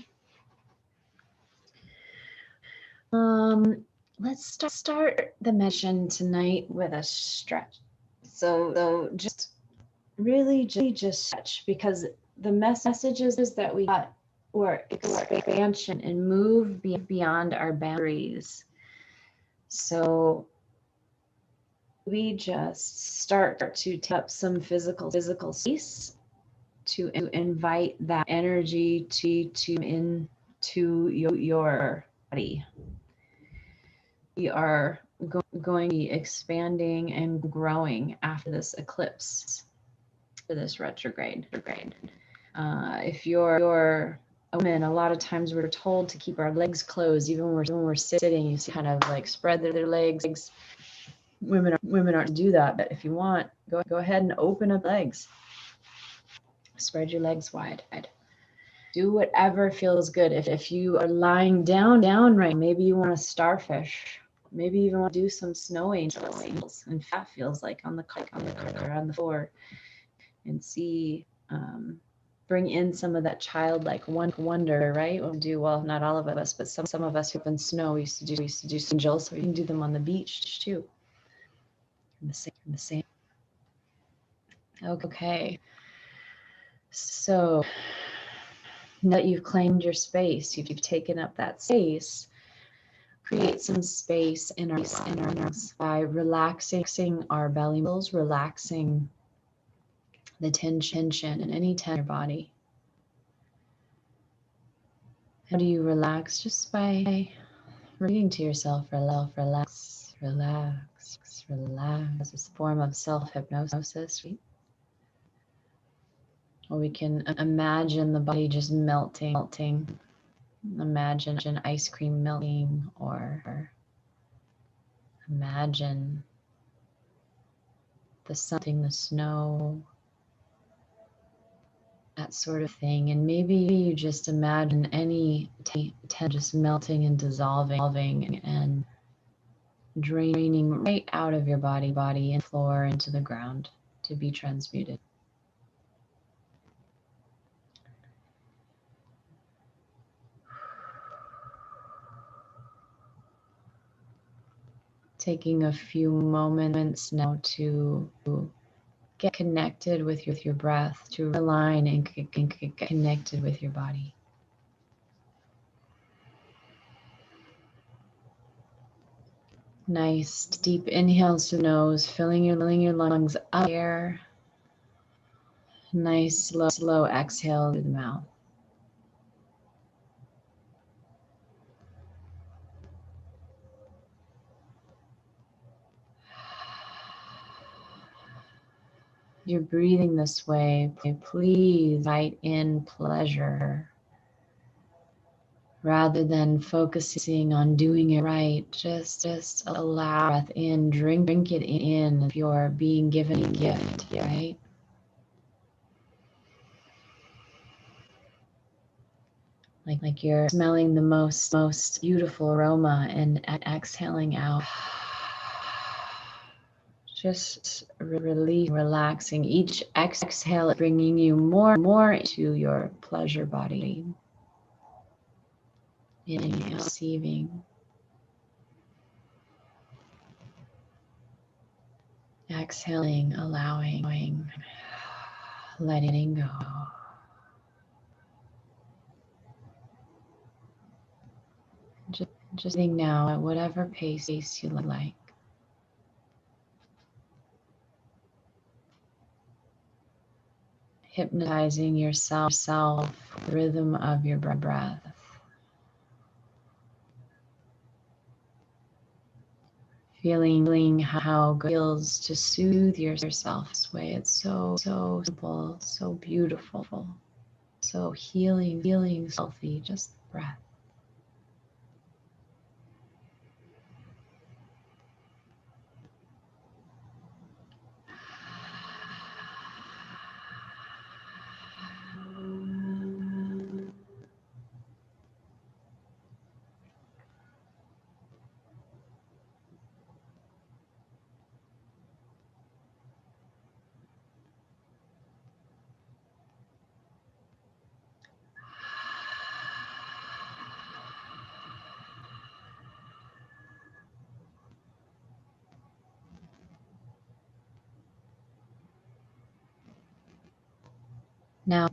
[SPEAKER 1] Let's start the meditation tonight with a stretch. So just really just stretch, because the messages that we got were expansion and move beyond our boundaries. So we just start to take up some physical space to invite that energy to into your body. We are going to be expanding and growing after this eclipse, for this retrograde. If you're a woman, a lot of times we're told to keep our legs closed, even when we're sitting. You see, kind of like spread their legs. Women aren't to do that, but if you want, go ahead and open up legs. Spread your legs wide. Do whatever feels good. If you are lying down right, maybe you want a starfish. Maybe you even want to do some snow angels, and that feels like on the or on the floor, and see, bring in some of that childlike wonder, right? Well, not all of us, but some of us who've been snow used to do some angels, so you can do them on the beach too. The same. Okay. So now that you've claimed your space, you've taken up that space, create some space in our lungs by relaxing our belly muscles, relaxing the tension and any tension in your body. How do you relax? Just by repeating to yourself, relax. It's a form of self-hypnosis. Or we can imagine the body just melting. Imagine ice cream melting, or imagine the snow, that sort of thing. And maybe you just imagine any just melting and dissolving and draining right out of your body and floor into the ground to be transmuted. Taking a few moments now to get connected with your breath, to align and get connected with your body. Nice deep inhales through the nose, filling your lungs up air. Nice slow exhale through the mouth. You're breathing this way, please invite in pleasure. Rather than focusing on doing it right, just allow breath in, drink it in if you're being given a gift, right? Like you're smelling the most beautiful aroma and exhaling out. Just relaxing. Each exhale bringing you more into your pleasure body. Inhale, receiving. Exhaling, allowing, letting go. Just being now at whatever pace you like. Hypnotizing yourself, the rhythm of your breath. Feeling how good it feels to soothe yourself this way. It's so simple, so beautiful, so healing, healthy, just breath.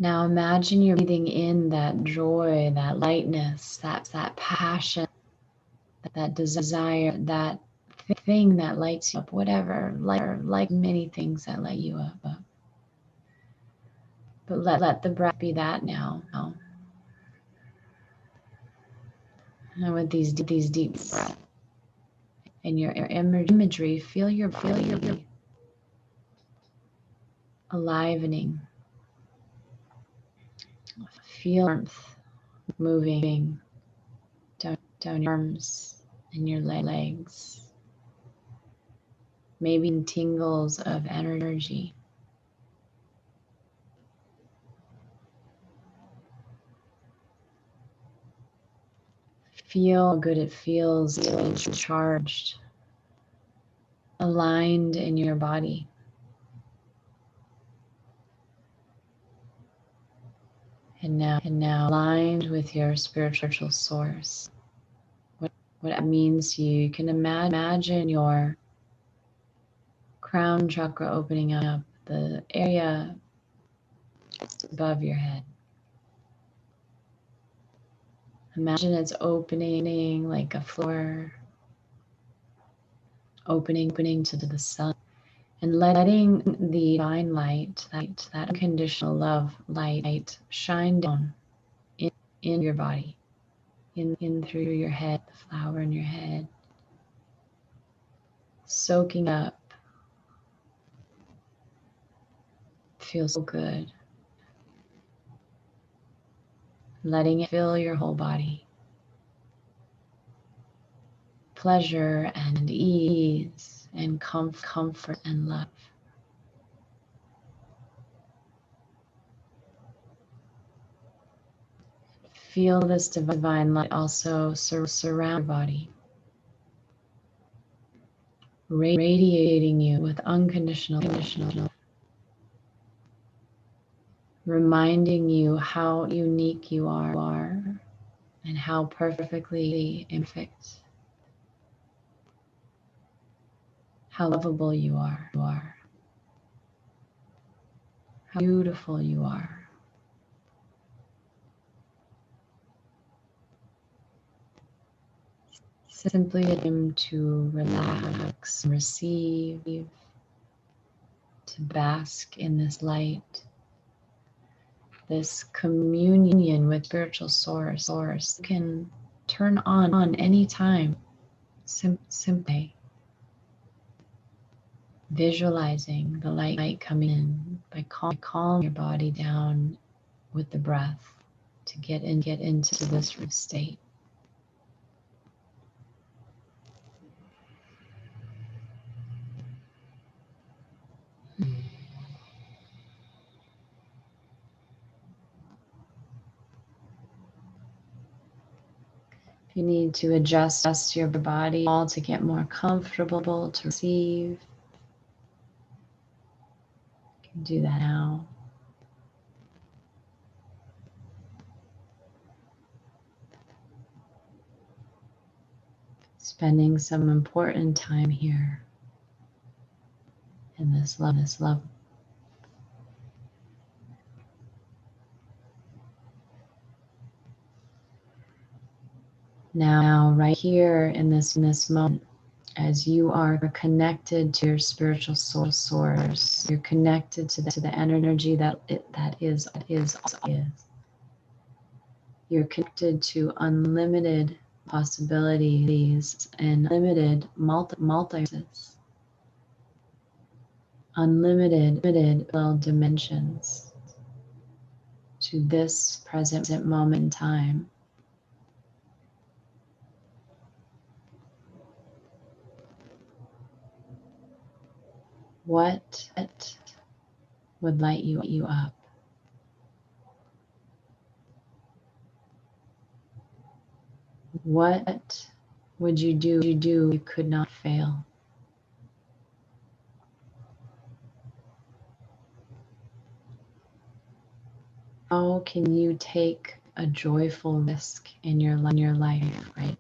[SPEAKER 1] Now imagine you're breathing in that joy, that lightness, that passion, that desire, that thing that lights you up, whatever, like many things that light you up. But let the breath be that now. And with these deep breaths and your imagery, feel your body alivening. Feel warmth moving down your arms and your legs. Maybe tingles of energy. Feel how good it feels to be charged, aligned in your body. And now aligned with your spiritual source. What it means to you. You can imagine your crown chakra opening up, the area above your head. Imagine it's opening like a floor, opening to the sun, and letting the divine light, that unconditional love light shine down in your body, in through your head, the flower in your head, soaking up. Feels so good. letting it fill your whole body. Pleasure and ease and comfort and love. Feel this divine light also surround your body, radiating you with unconditional love, reminding you how unique you are and how perfectly imperfect, how lovable you are, how beautiful you are. Simply aim to relax, receive, to bask in this light, this communion with spiritual source. You can turn on anytime, simply visualizing the light coming in by calming your body down with the breath to get into this state. If you need to adjust your body all to get more comfortable to receive, you can do that now. Spending some important time here in this love. Now, right here in this moment, as you are connected to your spiritual source, you're connected to the energy that is. You're connected to unlimited possibilities and limited multiverses, unlimited dimensions to this present moment in time. What would light you up? What would you do you could not fail? How can you take a joyful risk in your life, right?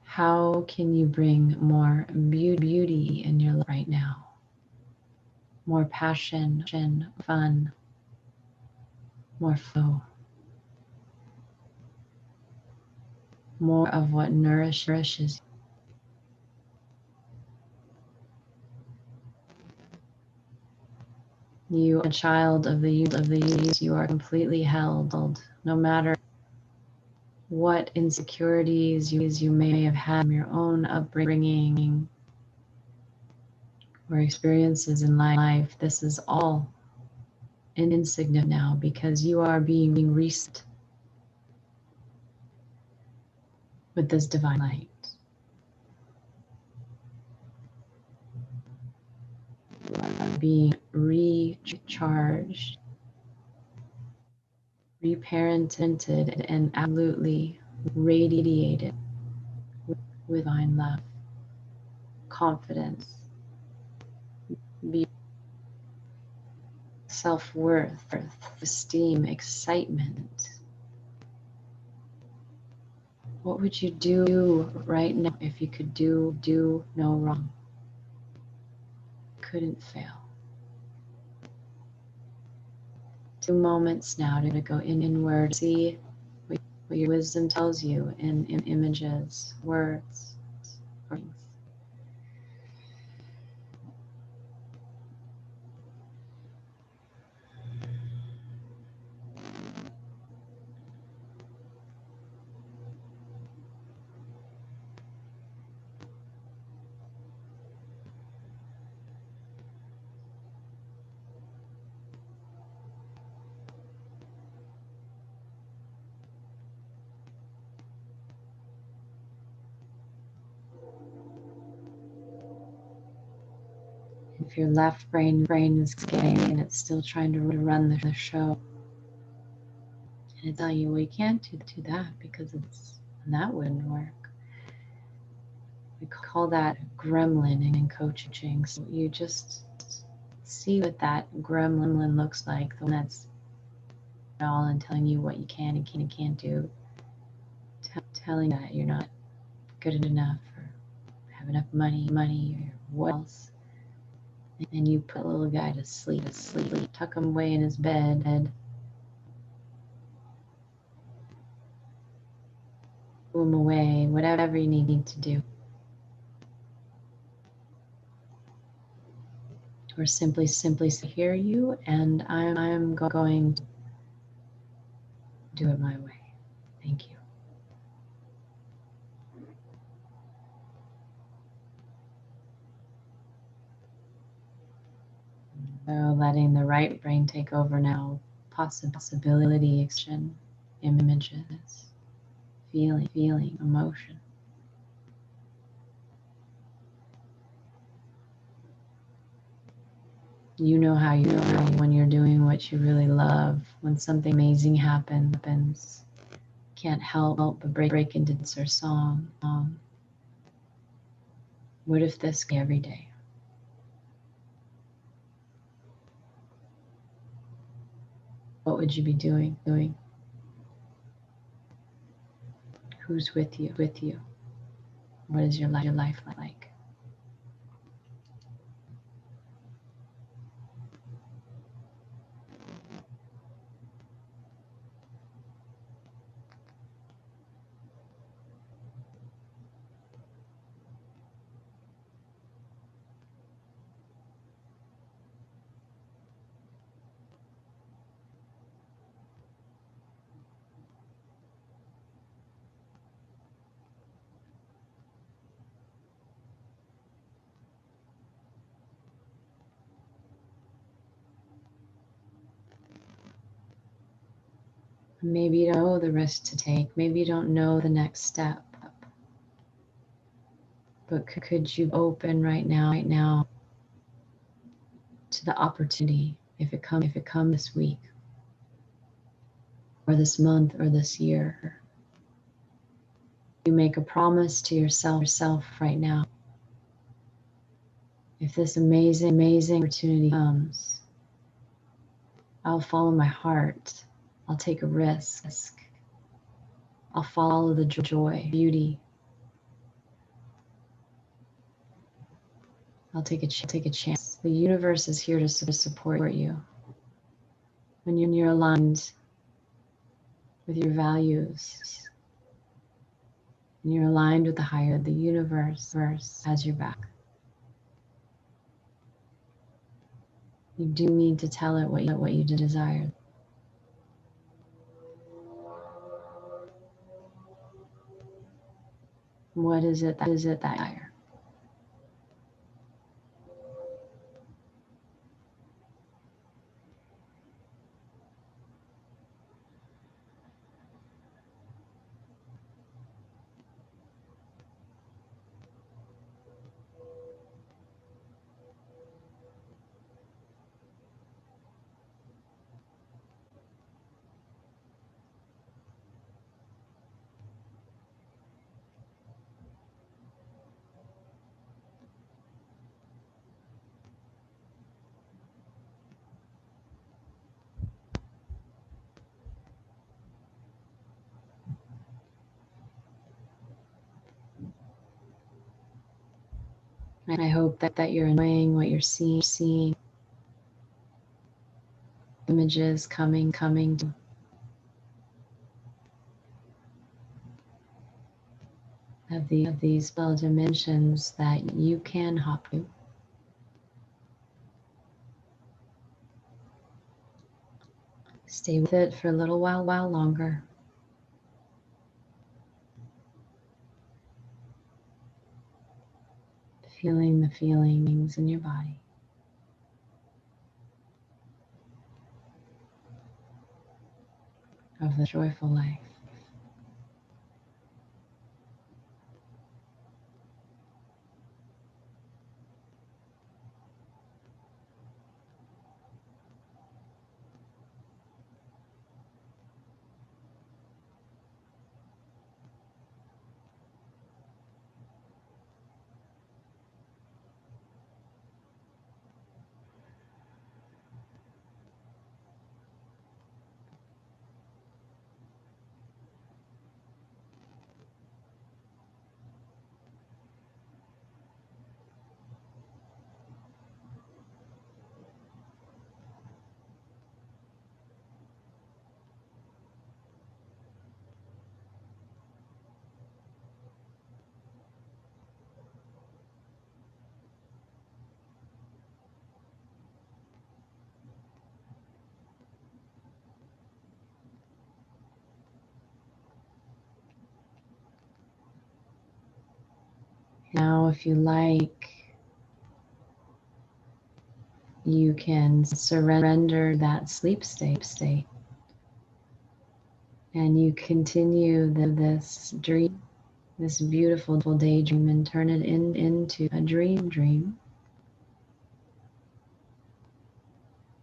[SPEAKER 1] How can you bring more beauty in your life right now? More passion, fun, more flow, more of what nourishes. You are a child of the youth. You are completely held, no matter what insecurities you may have had from your own upbringing or experiences in life. This is all insignificant now because you are being reset with this divine light. You are being recharged, reparented, and absolutely radiated with divine love, confidence, self-worth, esteem, excitement. What would you do right now if you could do no wrong? Couldn't fail. 2 moments now to go inward, see what your wisdom tells you in images, words, or things. If your left brain is gay and it's still trying to run the show, and it's telling you, well, you can't do that because that wouldn't work. We call that gremlin in coaching. So you just see what that gremlin looks like, the one that's all and telling you what you can and can't do, telling you that you're not good enough or have enough money or what else. And you put a little guy to sleep, tuck him away in his bed, pull him away, whatever you need to do. Or simply hear you, and I'm going to do it my way. Thank you. So letting the right brain take over now. Possibility, action, images, feeling, emotion. You know how you feel when you're doing what you really love, when something amazing happens. Can't help but break into dance or song. What if this every day? What would you be doing? Who's with you? What is your life like? Maybe you don't know the risk to take. Maybe you don't know the next step. But could you open right now to the opportunity if it comes this week or this month or this year? You make a promise to yourself right now. If this amazing opportunity comes, I'll follow my heart. I'll take a risk. I'll follow the joy, beauty. I'll take a chance. The universe is here to support you. When you're aligned with your values, and you're aligned with the higher, the universe has your back. You do need to tell it what you desire. What is it that desire? And I hope that you're enjoying what you're seeing. Images coming to of these spell dimensions that you can hop to. Stay with it for a little while longer. Feeling the feelings in your body. Of the joyful life. Now, if you like, you can surrender that sleep state. And you continue this dream, this beautiful daydream, and turn it into a dream.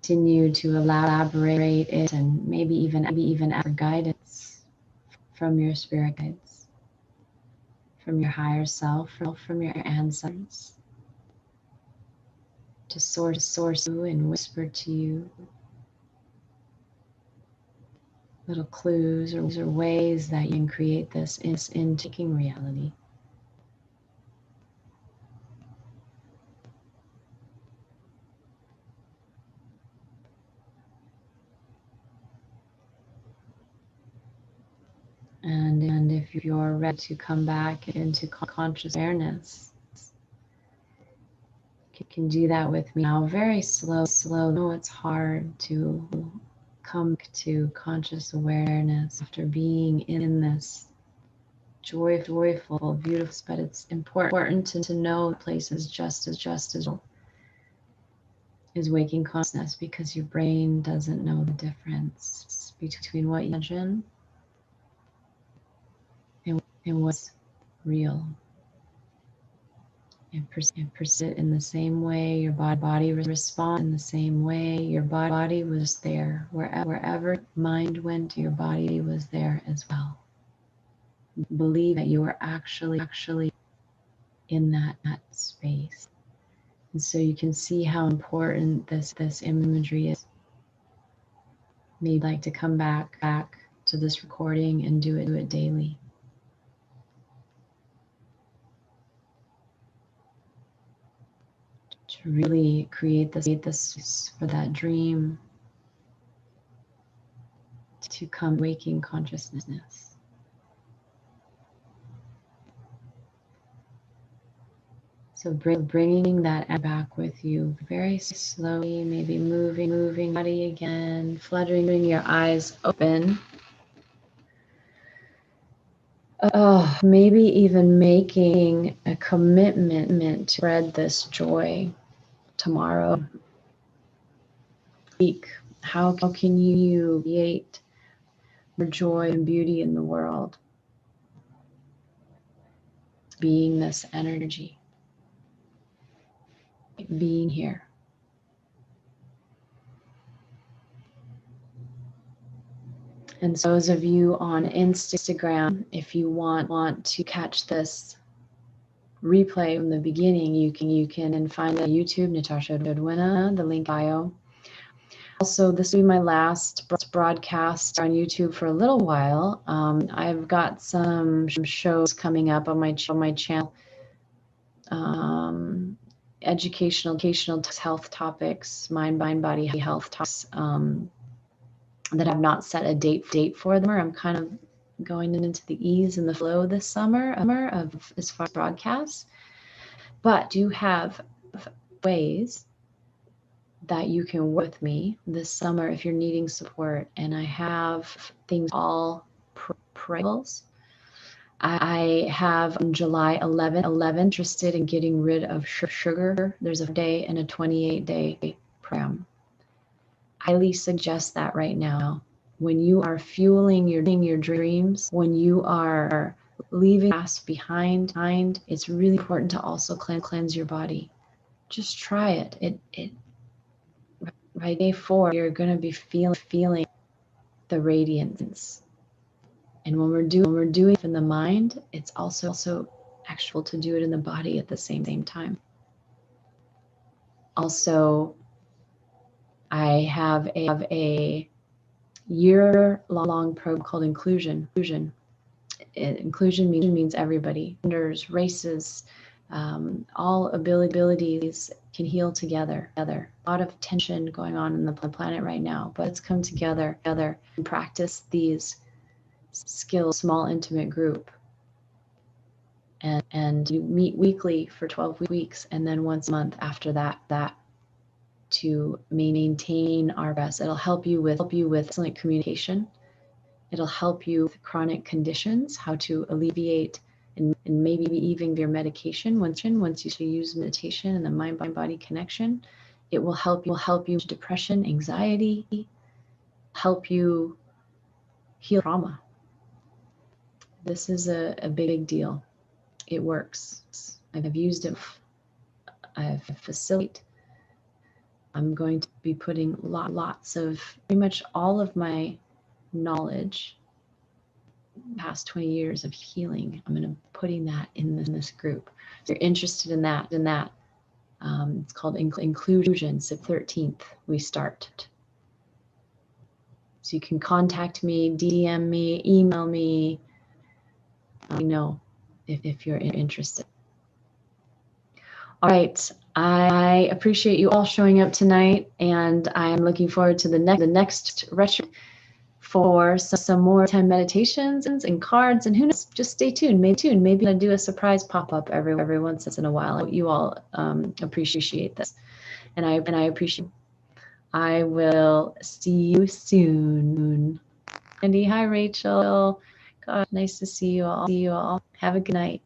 [SPEAKER 1] Continue to elaborate it, and maybe even ask for guidance from your spirit guides, from your higher self, from your ancestors, to source you and whisper to you little clues or ways that you can create this in taking reality. And if you're ready to come back into conscious awareness, you can do that with me now. Very slow. I know it's hard to come to conscious awareness after being in this joyful, beautiful, but it's important to know places just as is waking consciousness, because your brain doesn't know the difference between what you imagine and what's real. And persist in the same way your body responds in the same way. Your body was there. Wherever mind went, your body was there as well. Believe that you are actually in that space. And so you can see how important this imagery is. Maybe like to come back to this recording and do it daily. To really create this for that dream to come waking consciousness. So bringing that back with you very slowly, maybe moving body again, fluttering your eyes open. Oh, maybe even making a commitment to spread this joy tomorrow. Week. How can you create more joy and beauty in the world? Being this energy. Being here. And so those of you on Instagram, if you want to catch this replay from the beginning, you can find the YouTube, Natasha Dodwina, the link bio. Also, this will be my last broadcast on YouTube for a little while. I've got some shows coming up on my channel. Educational health topics, mind, body health topics that I've not set a date for them. I'm kind of going into the ease and the flow this summer of as far as broadcasts, but do have ways that you can work with me this summer if you're needing support. And I have things all prayers. I have on July 11 interested in getting rid of sugar. There's a day and a 28-day program. I highly suggest that right now. When you are fueling your dreams, when you are leaving past behind, it's really important to also cleanse your body. Just try it. By day 4, you're going to be feeling the radiance. And when we're doing it in the mind, it's also actual to do it in the body at the same time. Also, I have a year-long program called Inclusion. Inclusion means everybody, genders, races, all abilities can heal together. A lot of tension going on in the planet right now, but let's come together and practice these skills, small intimate group. And you meet weekly for 12 weeks, and then once a month after that to maintain our rest. It'll help you with excellent communication. It'll help you with chronic conditions, how to alleviate and maybe even your medication. Once you use meditation and the mind-body connection, it will help you with depression, anxiety, help you heal trauma. This is a big deal. It works. I've used it. I've facilitated. I'm going to be putting lots of, pretty much all of my knowledge, past 20 years of healing. I'm going to be putting that in this group. So if you're interested in that, it's called Inclusion. So 13th we start. So you can contact me, DM me, email me. Let me know if you're interested. All right, I appreciate you all showing up tonight, and I am looking forward to the next retro for some more time meditations and cards, and who knows, just stay tuned. Maybe I'll do a surprise pop-up every once in a while. You all appreciate this, and I appreciate it. I will see you soon. Andy, hi Rachel. God, nice to see you all. Have a good night.